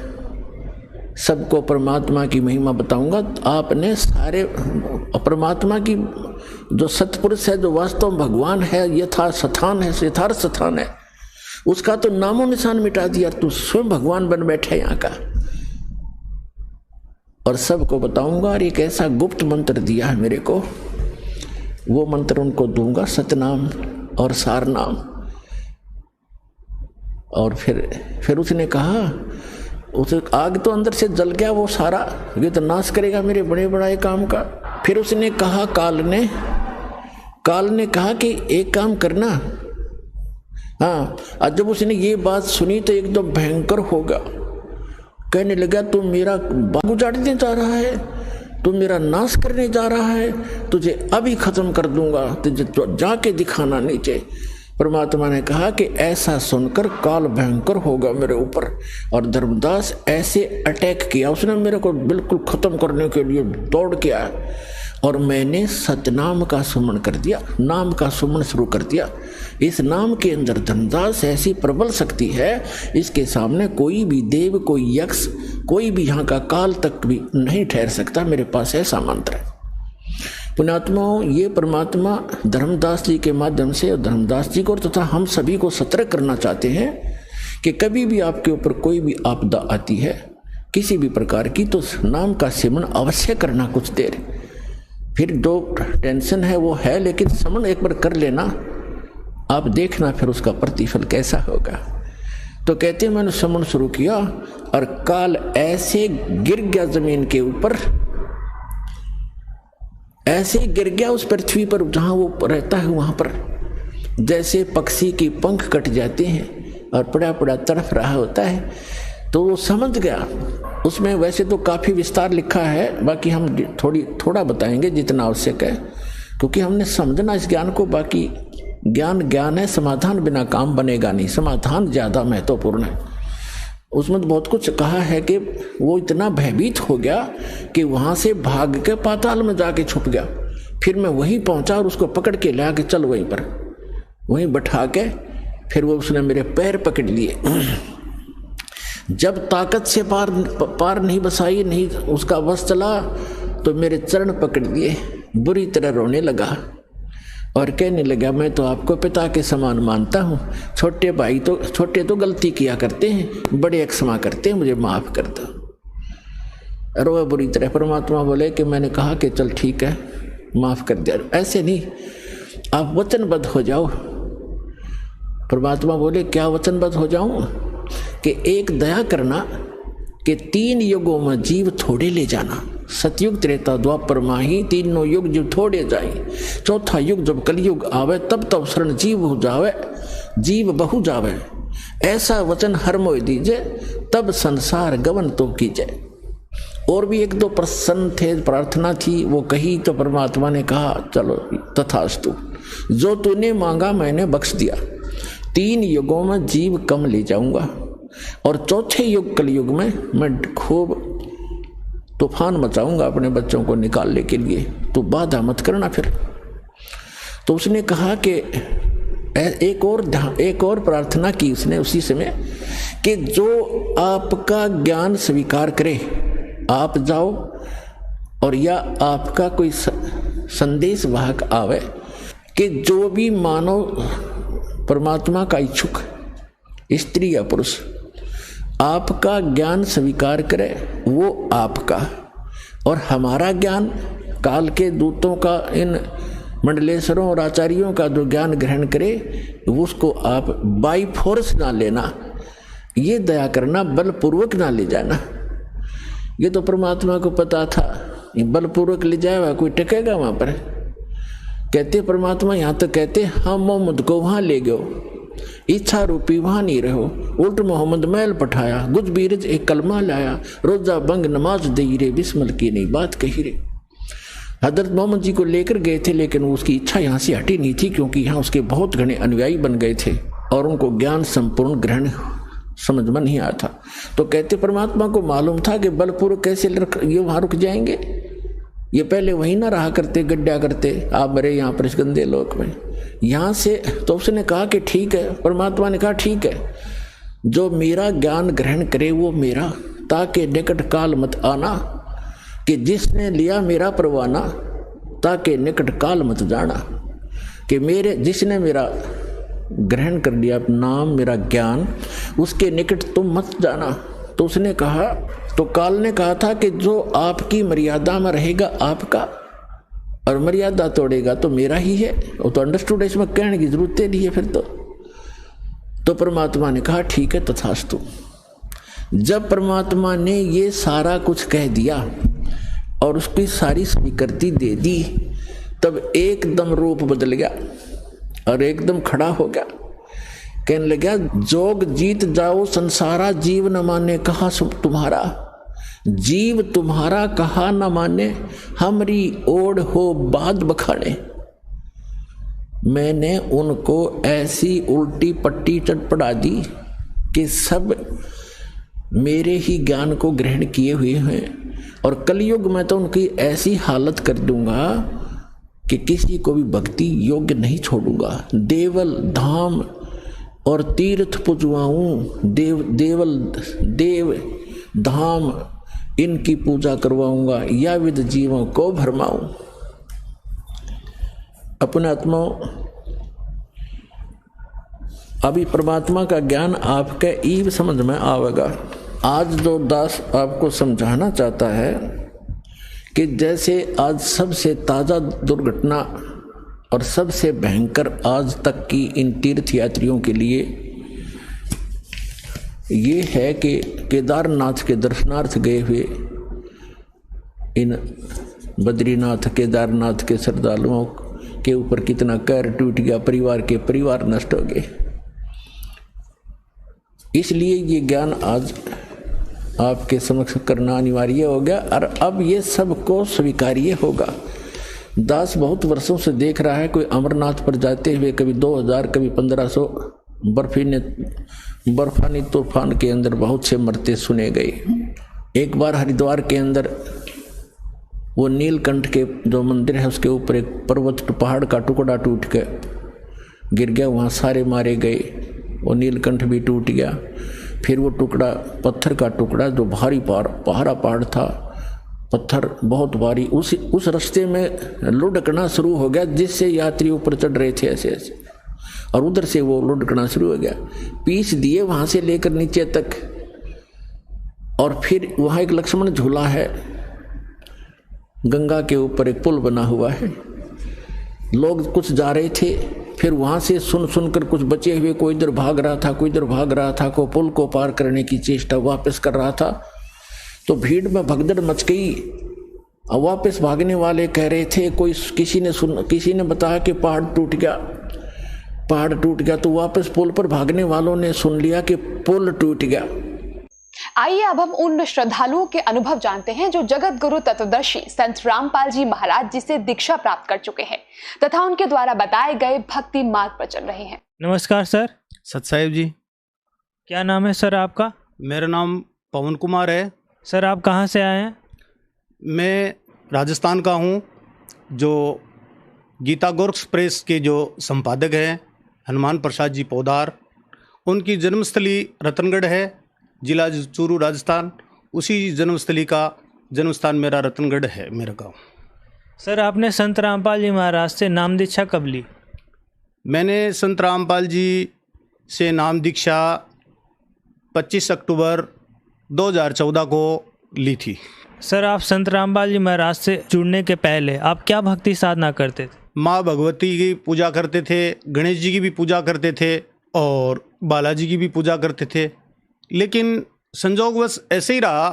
सबको परमात्मा की महिमा बताऊंगा। आपने सारे परमात्मा की जो सतपुरुष है, जो वास्तव भगवान है, यथार्थ स्थान है, उसका तो नामो निशान मिटा दिया, तू स्वयं भगवान बन बैठे यहाँ का। और सबको बताऊंगा, और एक ऐसा गुप्त मंत्र दिया है मेरे को, वो मंत्र उनको दूंगा, सतनाम और सार नाम। और फिर उसने कहा, उसे आग तो अंदर से जल गया वो सारा, ये तो नाश करेगा मेरे बड़े बड़े काम का। फिर उसने कहा, काल ने कहा कि एक काम करना। हाँ, और जब उसने ये बात सुनी तो एकदम भयंकर होगा, कहने लगा तू मेरा बाग उजाड़ने जा रहा है, तू मेरा नाश करने जा रहा है, तुझे अभी खत्म कर दूंगा, तुझे तो जाके दिखाना नीचे। परमात्मा ने कहा कि ऐसा सुनकर काल भयंकर होगा मेरे ऊपर। और धर्मदास ऐसे अटैक किया उसने, मेरे को बिल्कुल खत्म करने के लिए दौड़ के आया, और मैंने सतनाम का सुमन कर दिया, नाम का सुमन शुरू कर दिया। इस नाम के अंदर धर्मदास ऐसी प्रबल शक्ति है, इसके सामने कोई भी देव, कोई यक्ष, कोई भी यहाँ का काल तक भी नहीं ठहर सकता, मेरे पास ऐसा मंत्र है। पुण्यात्माओं, ये परमात्मा धर्मदास जी के माध्यम से, और धर्मदास जी को तथा हम सभी को सतर्क करना चाहते हैं कि कभी भी आपके ऊपर कोई भी आपदा आती है किसी भी प्रकार की, तो नाम का सिमरण अवश्य करना कुछ देर। फिर जो टेंशन है वो है, लेकिन सिमरण एक बार कर लेना, आप देखना फिर उसका प्रतिफल कैसा होगा। तो कहते हैं मैंने सिमरण शुरू किया और काल ऐसे गिर गया जमीन के ऊपर, ऐसे गिर गया उस पृथ्वी पर जहां वो रहता है वहां पर, जैसे पक्षी की पंख कट जाते हैं और पड़ा पड़ा तड़फ रहा होता है। तो वो समझ गया। उसमें वैसे तो काफ़ी विस्तार लिखा है, बाकी हम थोड़ा बताएंगे जितना आवश्यक है, क्योंकि हमने समझना इस ज्ञान को। बाकी ज्ञान है, समाधान बिना काम बनेगा नहीं, समाधान ज़्यादा महत्वपूर्ण है। उसमें तो बहुत कुछ कहा है कि वो इतना भयभीत हो गया कि वहाँ से भाग के पाताल में जाके छुप गया। फिर मैं वहीं पहुँचा और उसको पकड़ के ला के चल वहीं पर, वहीं बैठा के फिर वो उसने मेरे पैर पकड़ लिए। जब ताकत से पार नहीं बसाई, नहीं उसका बस चला, तो मेरे चरण पकड़ लिए, बुरी तरह रोने लगा और कहने लगा मैं तो आपको पिता के समान मानता हूँ, छोटे तो गलती किया करते हैं, बड़े क्षमा करते हैं, मुझे माफ़ कर दो। रोया बुरी तरह। परमात्मा बोले कि मैंने कहा कि चल ठीक है माफ़ कर दिया, ऐसे नहीं, आप वचनबद्ध हो जाओ। परमात्मा बोले क्या वचनबद्ध हो जाऊं? कि एक दया करना कि 3 युगों में जीव थोड़े ले जाना, सतयुग त्रेता द्वापर माही, तीनों युग जीव थोड़े जाए, चौथा युग जब कलयुग आवे, तब शरण जीव हो जावे, जीव बहु जावे, ऐसा वचन हर मोय दीजे, तब संसार गवन तो कीजे। और भी 1-2 प्रश्न थे, प्रार्थना थी, वो कही तो परमात्मा ने कहा चलो तथास्तु, जो तूने मांगा मैंने बख्श दिया। 3 युगों में जीव कम ले जाऊंगा और चौथे युग कलयुग में मैं खूब तूफान मचाऊंगा अपने बच्चों को निकालने के लिए, तो बाधा मत करना फिर। तो उसने कहा कि एक और प्रार्थना की उसने उसी समय कि जो आपका ज्ञान स्वीकार करे, आप जाओ, और या आपका कोई संदेश वाहक आवे, कि जो भी मानव परमात्मा का इच्छुक स्त्री या पुरुष आपका ज्ञान स्वीकार करे, वो आपका, और हमारा ज्ञान काल के दूतों का, इन मंडलेश्वरों और आचार्यों का जो ज्ञान ग्रहण करे, उसको आप बाई फोर्स ना लेना, ये दया करना, बलपूर्वक ना ले जाना। ये तो परमात्मा को पता था, ये बलपूर्वक ले जाएगा कोई टिकेगा वहाँ पर? कहते परमात्मा यहाँ तो कहते हम मोहम्मद को वहाँ ले गयो, इच्छा रूपी वहाँ नहीं रहो, उल्ट मोहम्मद मैल पठाया, गुज बीरज एक कलमा लाया, रोजा बंग नमाज दई रे, बिस्मिल की नहीं बात कही रे। हजरत मोहम्मद जी को लेकर गए थे, लेकिन उसकी इच्छा यहाँ से हटी नहीं थी, क्योंकि यहाँ उसके बहुत घने अनुयायी बन गए थे और उनको ज्ञान संपूर्ण ग्रहण समझ में नहीं आया था। तो कहते परमात्मा को मालूम था कि बलपूर्वक कैसे ये वहाँ रुक जाएंगे, ये पहले वहीं ना रहा करते, गड्ढा करते, आप मरे यहाँ पर इस गंदे लोक में, यहाँ से। तो उसने कहा कि ठीक है, परमात्मा ने कहा ठीक है, जो मेरा ज्ञान ग्रहण करे वो मेरा, ताकि निकट काल मत आना, कि जिसने लिया मेरा परवाना, ताकि निकट काल मत जाना, कि मेरे जिसने मेरा ग्रहण कर लिया नाम, मेरा ज्ञान, उसके निकट तुम मत जाना। तो उसने कहा, तो काल ने कहा था कि जो आपकी मर्यादा में रहेगा आपका, और मर्यादा तोड़ेगा तो मेरा ही है। वो तो अंडरस्टूड, इसमें कहने की जरूरत नहीं है फिर तो परमात्मा ने कहा ठीक है तथास्तु। जब परमात्मा ने ये सारा कुछ कह दिया और उसकी सारी स्वीकृति दे दी, तब एकदम रूप बदल गया और एकदम खड़ा हो गया, कहने लगा जोग जीत जाओ संसारा, जीव न माने कहा सब तुम्हारा, जीव तुम्हारा कहा न माने, हमरी ओढ़ हो बाद बखाने। मैंने उनको ऐसी उल्टी पट्टी चटपटा दी कि सब मेरे ही ज्ञान को ग्रहण किए हुए हैं, और कलयुग में तो उनकी ऐसी हालत कर दूंगा कि किसी को भी भक्ति योग्य नहीं छोड़ूंगा। देवल धाम और तीर्थ पुजवाऊं, देव धाम इनकी पूजा करवाऊंगा, या विद जीवों को भरमाऊं। अपने आत्मा अभी परमात्मा का ज्ञान आपके ईव समझ में आवेगा। आज जो दास आपको समझाना चाहता है कि जैसे आज सबसे ताज़ा दुर्घटना और सबसे भयंकर आज तक की इन तीर्थ यात्रियों के लिए ये है कि केदारनाथ के दर्शनार्थ गए हुए इन बद्रीनाथ केदारनाथ के श्रद्धालुओं के ऊपर कितना कहर टूट गया, परिवार के परिवार नष्ट हो गए। इसलिए ये ज्ञान आज आपके समक्ष करना अनिवार्य हो गया और अब ये सबको स्वीकार्य होगा। दास बहुत वर्षों से देख रहा है, कोई अमरनाथ पर जाते हुए कभी 2000 कभी 1500 बर्फानी तूफान के अंदर बहुत से मरते सुने गए। एक बार हरिद्वार के अंदर वो नीलकंठ के जो मंदिर है उसके ऊपर एक पर्वत पहाड़ का टुकड़ा टूट के गिर गया, वहाँ सारे मारे गए, वो नीलकंठ भी टूट गया। फिर वो टुकड़ा पत्थर का टुकड़ा जो भारी पहाड़ था, पत्थर बहुत भारी, उस रास्ते में लुढ़कना शुरू हो गया, जिससे यात्री ऊपर चढ़ रहे थे ऐसे ऐसे, और उधर से वो लुढ़कना शुरू हो गया, पीस दिए वहाँ से लेकर नीचे तक। और फिर वहाँ एक लक्ष्मण झूला है, गंगा के ऊपर एक पुल बना हुआ है, लोग कुछ जा रहे थे, फिर वहाँ से सुनकर कुछ बचे हुए कोई इधर भाग रहा था, कोई इधर भाग रहा था, कोई पुल को पार करने की चेष्टा वापस कर रहा था। तो भीड़ में भगदड़ मच गई। अब वापस भागने वाले कह रहे थे, किसी ने बताया कि पहाड़ टूट गया, तो वापस पुल पर भागने वालों ने सुन लिया कि पुल टूट गया। आइए अब हम उन श्रद्धालुओं के अनुभव जानते हैं जो जगत गुरु तत्वदर्शी संत रामपाल जी महाराज जी से दीक्षा प्राप्त कर चुके हैं तथा उनके द्वारा बताए गए भक्ति मार्ग पर चल रहे हैं। नमस्कार सर। सत साहिब जी। क्या नाम है सर आपका? मेरा नाम पवन कुमार है। सर आप कहाँ से आए हैं? मैं राजस्थान का हूँ। जो गीता गोरक्ष प्रेस के जो संपादक हैं हनुमान प्रसाद जी पोदार, उनकी जन्मस्थली रतनगढ़ है, जिला चूरू राजस्थान। उसी जन्मस्थली का जन्मस्थान मेरा रतनगढ़ है, मेरा गांव। सर आपने संत रामपाल जी महाराज से नाम दीक्षा कब ली? मैंने संत रामपाल जी से नाम दीक्षा 25 अक्टूबर 2014 को ली थी। सर आप संत रामपाल जी महाराज से जुड़ने के पहले आप क्या भक्ति साधना करते थे? माँ भगवती की पूजा करते थे, गणेश जी की भी पूजा करते थे और बालाजी की भी पूजा करते थे। लेकिन संजोगवश ऐसे ही रहा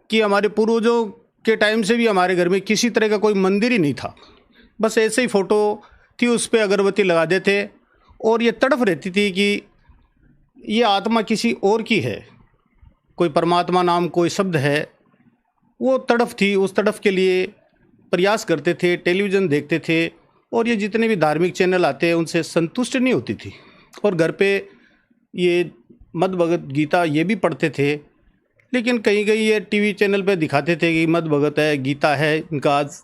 कि हमारे पूर्वजों के टाइम से भी हमारे घर में किसी तरह का कोई मंदिर ही नहीं था। बस ऐसे ही फ़ोटो थी, उस पर अगरबत्ती लगा देते और ये तड़फ रहती थी कि ये आत्मा किसी और की है, कोई परमात्मा नाम कोई शब्द है, वो तड़फ थी। उस तड़फ के लिए प्रयास करते थे, टेलीविज़न देखते थे और ये जितने भी धार्मिक चैनल आते हैं उनसे संतुष्ट नहीं होती थी। और घर पे ये मद भगत गीता ये भी पढ़ते थे, लेकिन कहीं कहीं ये टीवी चैनल पे दिखाते थे कि मद भगत है, गीता है, इनका आज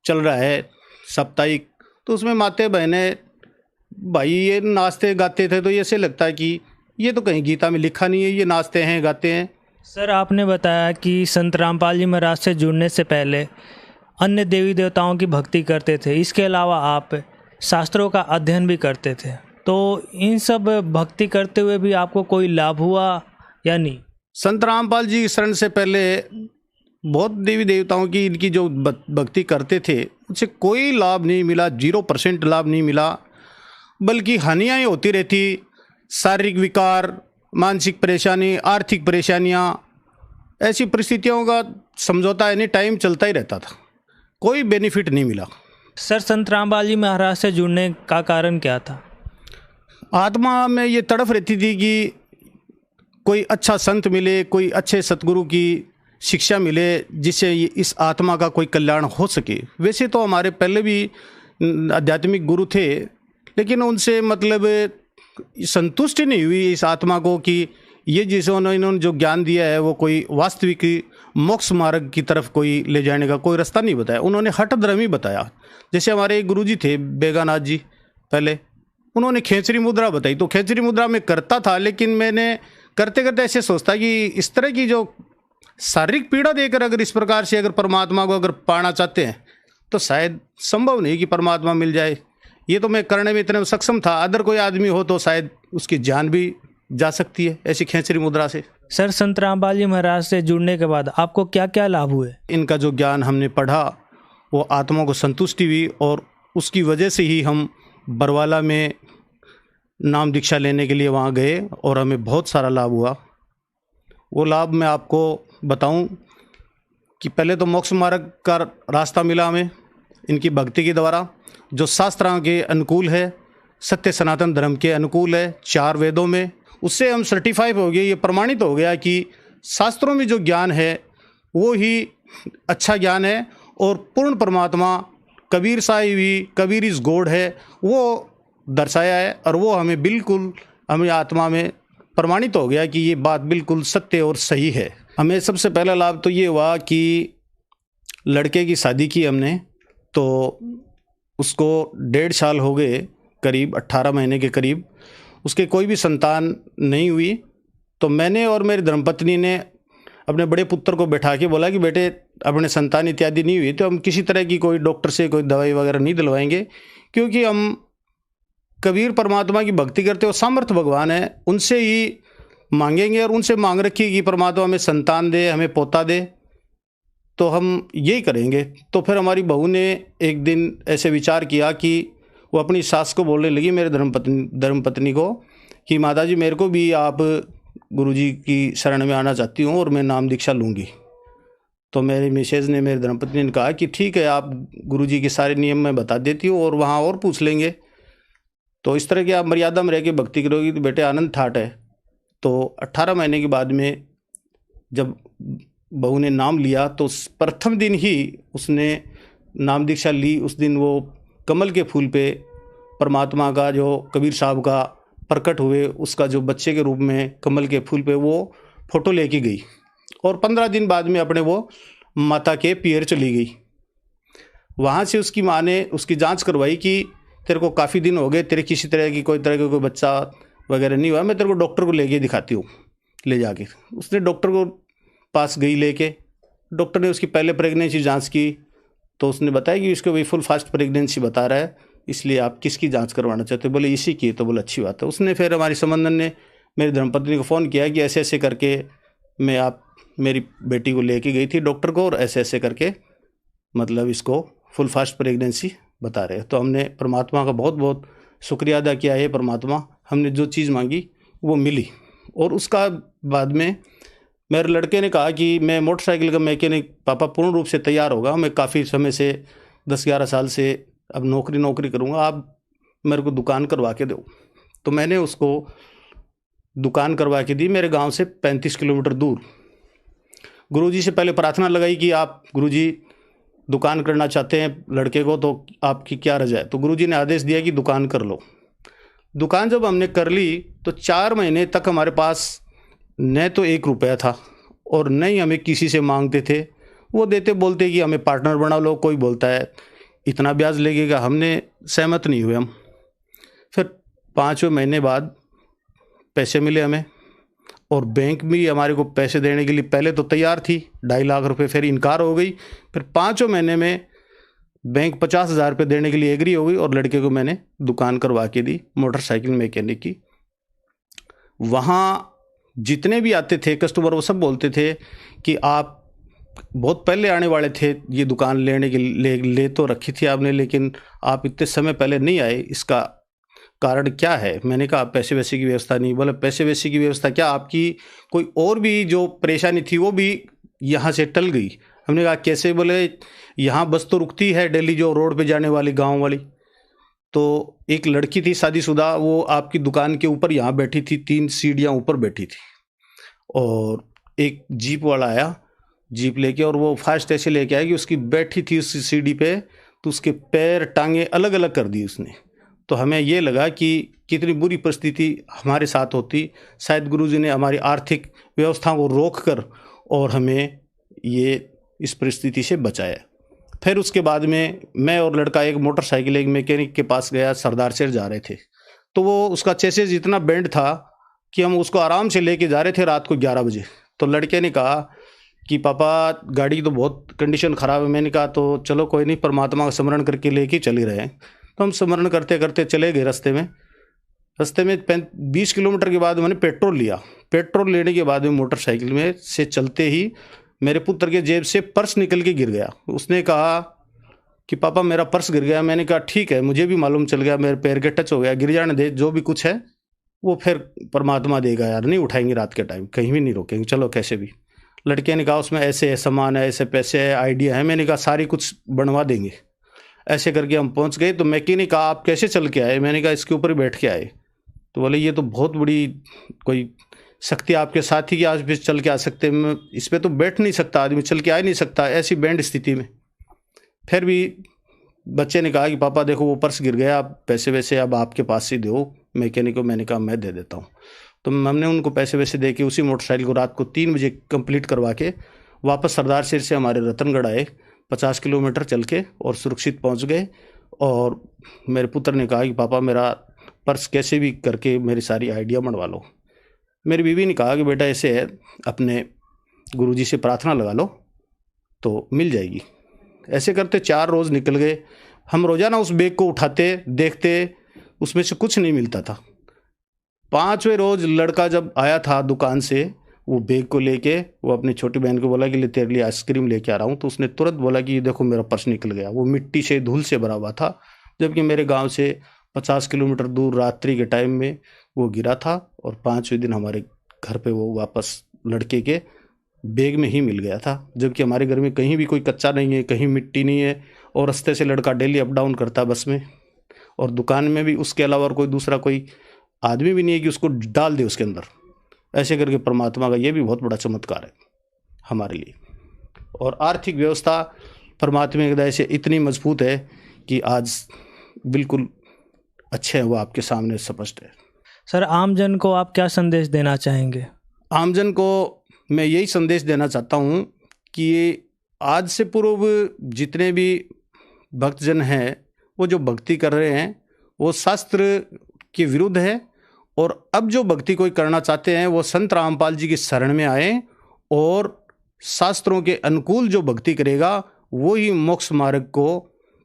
चल रहा है साप्ताहिक, तो उसमें माते बहनें भाई ये नाचते गाते थे, तो ये ऐसे लगता है कि ये तो कहीं गीता में लिखा नहीं है, ये नाचते हैं गाते हैं। सर आपने बताया कि संत रामपाल जी महाराज से जुड़ने से पहले अन्य देवी देवताओं की भक्ति करते थे, इसके अलावा आप शास्त्रों का अध्ययन भी करते थे, तो इन सब भक्ति करते हुए भी आपको कोई लाभ हुआ या नहीं? संत रामपाल जी की शरण से पहले बहुत देवी देवताओं की इनकी जो भक्ति करते थे उनसे कोई लाभ नहीं मिला, 0% लाभ नहीं मिला, बल्कि हानियाँ ही होती रहती। शारीरिक विकार, मानसिक परेशानी, आर्थिक परेशानियाँ, ऐसी परिस्थितियों का समझौता एनी टाइम चलता ही रहता था, कोई बेनिफिट नहीं मिला। सर संत रामपाल जी महाराज से जुड़ने का कारण क्या था? आत्मा में ये तड़फ रहती थी कि कोई अच्छा संत मिले, कोई अच्छे सतगुरु की शिक्षा मिले, जिससे इस आत्मा का कोई कल्याण हो सके। वैसे तो हमारे पहले भी आध्यात्मिक गुरु थे, लेकिन उनसे मतलब संतुष्टि नहीं हुई इस आत्मा को कि ये जिसे इन्होंने जो ज्ञान दिया है वो कोई वास्तविक मोक्ष मार्ग की तरफ कोई ले जाने का कोई रास्ता नहीं बताया। उन्होंने हठ धर्म ही बताया। जैसे हमारे गुरु जी थे बेगानाथ जी, पहले उन्होंने खेचरी मुद्रा बताई, तो खेचरी मुद्रा में करता था, लेकिन मैंने करते करते ऐसे सोचता कि इस तरह की जो शारीरिक पीड़ा देकर अगर इस प्रकार से अगर परमात्मा को अगर पाना चाहते हैं तो शायद संभव नहीं कि परमात्मा मिल जाए। ये तो मैं करने में इतने सक्षम था, अदर कोई आदमी हो तो शायद उसकी जान भी जा सकती है ऐसी खेचरी मुद्रा से। सर, संत रामपाल जी महाराज से जुड़ने के बाद आपको क्या क्या लाभ हुए? इनका जो ज्ञान हमने पढ़ा वो आत्मा को संतुष्टि हुई और उसकी वजह से ही हम बरवाला में नाम दीक्षा लेने के लिए वहाँ गए और हमें बहुत सारा लाभ हुआ। वो लाभ मैं आपको बताऊं कि पहले तो मोक्ष मार्ग का रास्ता मिला हमें इनकी भक्ति के द्वारा, जो शास्त्रों के अनुकूल है, सत्य सनातन धर्म के अनुकूल है, 4 वेदों में। उससे हम सर्टिफाई हो गए, ये प्रमाणित हो गया कि शास्त्रों में जो ज्ञान है वो ही अच्छा ज्ञान है और पूर्ण परमात्मा कबीर साहिब कबीर इस गॉड है वो दर्शाया है। और वो हमें बिल्कुल हमें आत्मा में प्रमाणित हो गया कि ये बात बिल्कुल सत्य और सही है। हमें सबसे पहला लाभ तो ये हुआ कि लड़के की शादी की हमने, तो उसको 1.5 साल हो गए, करीब 18 महीने के करीब, उसके कोई भी संतान नहीं हुई। तो मैंने और मेरी धर्मपत्नी ने अपने बड़े पुत्र को बैठा के बोला कि बेटे अपने संतान इत्यादि नहीं हुई तो हम किसी तरह की कोई डॉक्टर से कोई दवाई वगैरह नहीं दिलवाएंगे, क्योंकि हम कबीर परमात्मा की भक्ति करते हो, सामर्थ्य भगवान है, उनसे ही मांगेंगे और उनसे मांग रखी कि परमात्मा हमें संतान दे, हमें पोता दे, तो हम यही करेंगे। तो फिर हमारी बहू ने एक दिन ऐसे विचार किया कि वो अपनी सास को बोलने लगी, मेरे धर्मपत्नी को, कि माता जी मेरे को भी आप गुरुजी की शरण में आना चाहती हूँ और मैं नाम दीक्षा लूँगी। तो मेरी मिसेज ने, मेरी धर्मपत्नी ने कहा कि ठीक है, आप गुरुजी के सारे नियम मैं बता देती हूँ और वहाँ और पूछ लेंगे। तो इस तरह की आप मर्यादा में रह के भक्ति करोगी तो बेटे आनंद ठाट है। तो 18 महीने के बाद में जब बहू ने नाम लिया तो प्रथम दिन ही उसने नाम दीक्षा ली। उस दिन वो कमल के फूल पे परमात्मा का जो कबीर साहब का प्रकट हुए, उसका जो बच्चे के रूप में कमल के फूल पे वो फोटो लेके गई और 15 दिन बाद में अपने वो माता के पियर चली गई। वहाँ से उसकी माँ ने उसकी जांच करवाई कि तेरे को काफ़ी दिन हो गए, तेरे किसी तरह की कोई बच्चा वगैरह नहीं हुआ, मैं तेरे को डॉक्टर को लेके दिखाती हूँ, ले जाके। उसने डॉक्टर को पास गई लेके, डॉक्टर ने उसकी पहले प्रेगनेंसी जांच की तो उसने बताया कि इसको भाई फुल फास्ट प्रेगनेंसी बता रहा है, इसलिए आप किसकी जांच करवाना चाहते हो? बोले इसी की। तो बोले अच्छी बात है। उसने फिर हमारी संबंधन ने मेरी धर्मपत्नी को फ़ोन किया कि ऐसे ऐसे करके मैं मेरी बेटी को लेके गई थी डॉक्टर को और ऐसे ऐसे करके मतलब इसको फुल फास्ट प्रेगनेंसी बता रहे हैं। तो हमने परमात्मा का बहुत बहुत शुक्रिया अदा किया है। परमात्मा, हमने जो चीज़ मांगी वो मिली। और उसका बाद में मेरे लड़के ने कहा कि मैं मोटरसाइकिल का मैकेनिक पापा पूर्ण रूप से तैयार होगा, मैं काफ़ी समय से 10-11 साल से अब नौकरी करूँगा, आप मेरे को दुकान करवा के दो। तो मैंने उसको दुकान करवा के दी, मेरे गांव से 35 किलोमीटर दूर। गुरुजी से पहले प्रार्थना लगाई कि आप गुरुजी दुकान करना चाहते हैं लड़के को, तो आपकी क्या रजा है? तो गुरुजी ने आदेश दिया कि दुकान कर लो। दुकान जब हमने कर ली तो 4 महीने तक हमारे पास न तो 1 रुपया था और न ही हमें किसी से मांगते थे। वो देते बोलते कि हमें पार्टनर बना लो, कोई बोलता है इतना ब्याज लगेगा, हमने सहमत नहीं हुए हम। फिर 5वें महीने बाद पैसे मिले हमें और बैंक भी हमारे को पैसे देने के लिए पहले तो तैयार थी, 2.5 लाख रुपए, फिर इनकार हो गई। फिर 5वें महीने में बैंक 50,000 रुपये देने के लिए एग्री हो गई और लड़के को मैंने दुकान करवा के दी मोटरसाइकिल मैकेनिक की। वहाँ जितने भी आते थे कस्टमर वो सब बोलते थे कि आप बहुत पहले आने वाले थे, ये दुकान लेने के ले तो रखी थी आपने, लेकिन आप इतने समय पहले नहीं आए, इसका कारण क्या है? मैंने कहा पैसे वैसे की व्यवस्था नहीं। बोले पैसे वैसे की व्यवस्था क्या, आपकी कोई और भी जो परेशानी थी वो भी यहाँ से टल गई। हमने कहा कैसे? बोले यहाँ बस तो रुकती है डेली जो रोड पे जाने वाली गांव वाली। तो एक लड़की थी शादीशुदा, वो आपकी दुकान के ऊपर यहाँ बैठी थी, 3 सीढ़ियाँ ऊपर बैठी थी और एक जीप वाला आया, जीप लेके, और वो फास्ट ऐसे लेके आया कि उसकी बैठी थी उस सीढ़ी पे तो उसके पैर टांगे अलग अलग कर दी उसने। तो हमें ये लगा कि कितनी बुरी परिस्थिति हमारे साथ होती, शायद गुरुजी ने हमारी आर्थिक व्यवस्था को रोक कर और हमें ये इस परिस्थिति से बचाया। फिर उसके बाद में मैं और लड़का एक मोटरसाइकिल एक मैकेनिक के पास गया, सरदार शहर जा रहे थे, तो वो उसका चेसिस इतना बेंड था कि हम उसको आराम से लेके जा रहे थे रात को 11 बजे। तो लड़के ने कहा कि पापा गाड़ी की तो बहुत कंडीशन ख़राब है। मैंने कहा तो चलो कोई नहीं, परमात्मा का स्मरण करके लेके चल ही रहे हैं। तो हम स्मरण करते करते चले गए। रास्ते में 20 किलोमीटर के बाद मैंने पेट्रोल लिया। पेट्रोल लेने के बाद में मोटरसाइकिल में से चलते ही मेरे पुत्र के जेब से पर्स निकल के गिर गया। उसने कहा कि पापा मेरा पर्स गिर गया। मैंने कहा ठीक है, मुझे भी मालूम चल गया, मेरे पैर के टच हो गया, गिर जाने दे, जो भी कुछ है वो फिर परमात्मा देगा यार, नहीं उठाएंगे रात के टाइम, कहीं भी नहीं रोकेंगे, चलो कैसे भी। लड़के ने कहा उसमें ऐसे सामान है, ऐसे पैसे है, आइडिया है। मैंने कहा सारी कुछ बनवा देंगे। ऐसे करके हम पहुंच गए। तो मैकेनिक कहा आप कैसे चल के आए? मैंने कहा इसके ऊपर ही बैठ के आए। तो बोले ये तो बहुत बड़ी कोई शक्ति आपके साथ ही कि आज भी चल के आ सकते हैं। इस पर तो बैठ नहीं सकता आदमी, चल के आ ही नहीं सकता ऐसी बैंड स्थिति में। फिर भी बच्चे ने कहा कि पापा देखो वो पर्स गिर गया, आप पैसे वैसे अब आपके पास ही दो मैकेनिक को। मैंने कहा मैं दे देता हूँ। तो हमने उनको पैसे वैसे दे के उसी मोटरसाइकिल को रात को 3 बजे कंप्लीट करवा के वापस सरदार शेर से हमारे रतनगढ़ आए। 50 किलोमीटर चल के और सुरक्षित पहुँच गए। और मेरे पुत्र ने कहा कि पापा मेरा पर्स कैसे भी करके मेरी सारी आइडिया बनवा लो। मेरी बीवी ने कहा कि बेटा ऐसे है, अपने गुरुजी से प्रार्थना लगा लो तो मिल जाएगी। ऐसे करते 4 रोज़ निकल गए। हम रोज़ाना उस बैग को उठाते देखते, उसमें से कुछ नहीं मिलता था। 5वें रोज़ लड़का जब आया था दुकान से वो बैग को लेके, वो अपनी छोटी बहन को बोला कि ले तेरे लिए आइसक्रीम लेके आ रहा हूँ। तो उसने तुरंत बोला कि ये देखो मेरा पर्स निकल गया। वो मिट्टी से धूल से भरा हुआ था, जबकि मेरे गाँव से 50 किलोमीटर दूर रात्रि के टाइम में वो गिरा था। और 5वें दिन हमारे घर पे वो वापस लड़के के बैग में ही मिल गया था, जबकि हमारे घर में कहीं भी कोई कच्चा नहीं है, कहीं मिट्टी नहीं है। और रास्ते से लड़का डेली अप डाउन करता बस में, और दुकान में भी उसके अलावा और कोई दूसरा कोई आदमी भी नहीं है कि उसको डाल दे उसके अंदर। ऐसे करके परमात्मा का ये भी बहुत बड़ा चमत्कार है हमारे लिए। और आर्थिक व्यवस्था परमात्मा की दया से इतनी मजबूत है कि आज बिल्कुल अच्छे हैं, वो आपके सामने स्पष्ट है। सर आमजन को आप क्या संदेश देना चाहेंगे? आमजन को मैं यही संदेश देना चाहता हूँ कि आज से पूर्व जितने भी भक्तजन हैं वो जो भक्ति कर रहे हैं वो शास्त्र के विरुद्ध है। और अब जो भक्ति कोई करना चाहते हैं वो संत रामपाल जी की शरण में आए, और शास्त्रों के अनुकूल जो भक्ति करेगा वो ही मोक्ष मार्ग को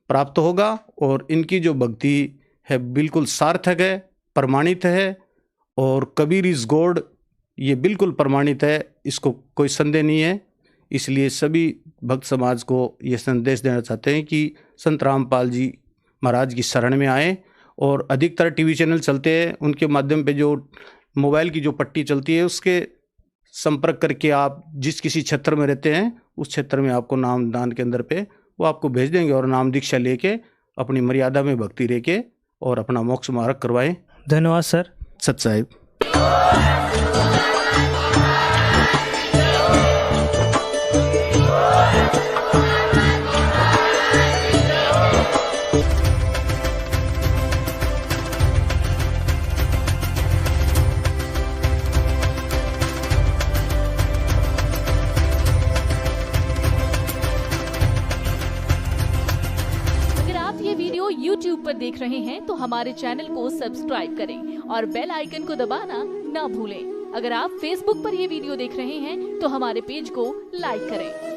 प्राप्त होगा। और इनकी जो भक्ति है बिल्कुल सार्थक है, प्रमाणित है। और कबीर इज गॉड ये बिल्कुल प्रमाणित है, इसको कोई संदेह नहीं है। इसलिए सभी भक्त समाज को ये संदेश देना चाहते हैं कि संत रामपाल जी महाराज की शरण में आएँ। और अधिकतर टीवी चैनल चलते हैं, उनके माध्यम पे जो मोबाइल की जो पट्टी चलती है उसके संपर्क करके आप जिस किसी क्षेत्र में रहते हैं उस क्षेत्र में आपको नाम दान के अंदर पे वो आपको भेज देंगे। और नाम दीक्षा लेके अपनी मर्यादा में भक्ति रह के और अपना मोक्ष मार्ग करवाएं। धन्यवाद सर। सत साहिब। YouTube पर देख रहे हैं तो हमारे चैनल को सब्सक्राइब करें और बेल आइकन को दबाना ना भूलें। अगर आप Facebook पर यह वीडियो देख रहे हैं तो हमारे पेज को लाइक करें।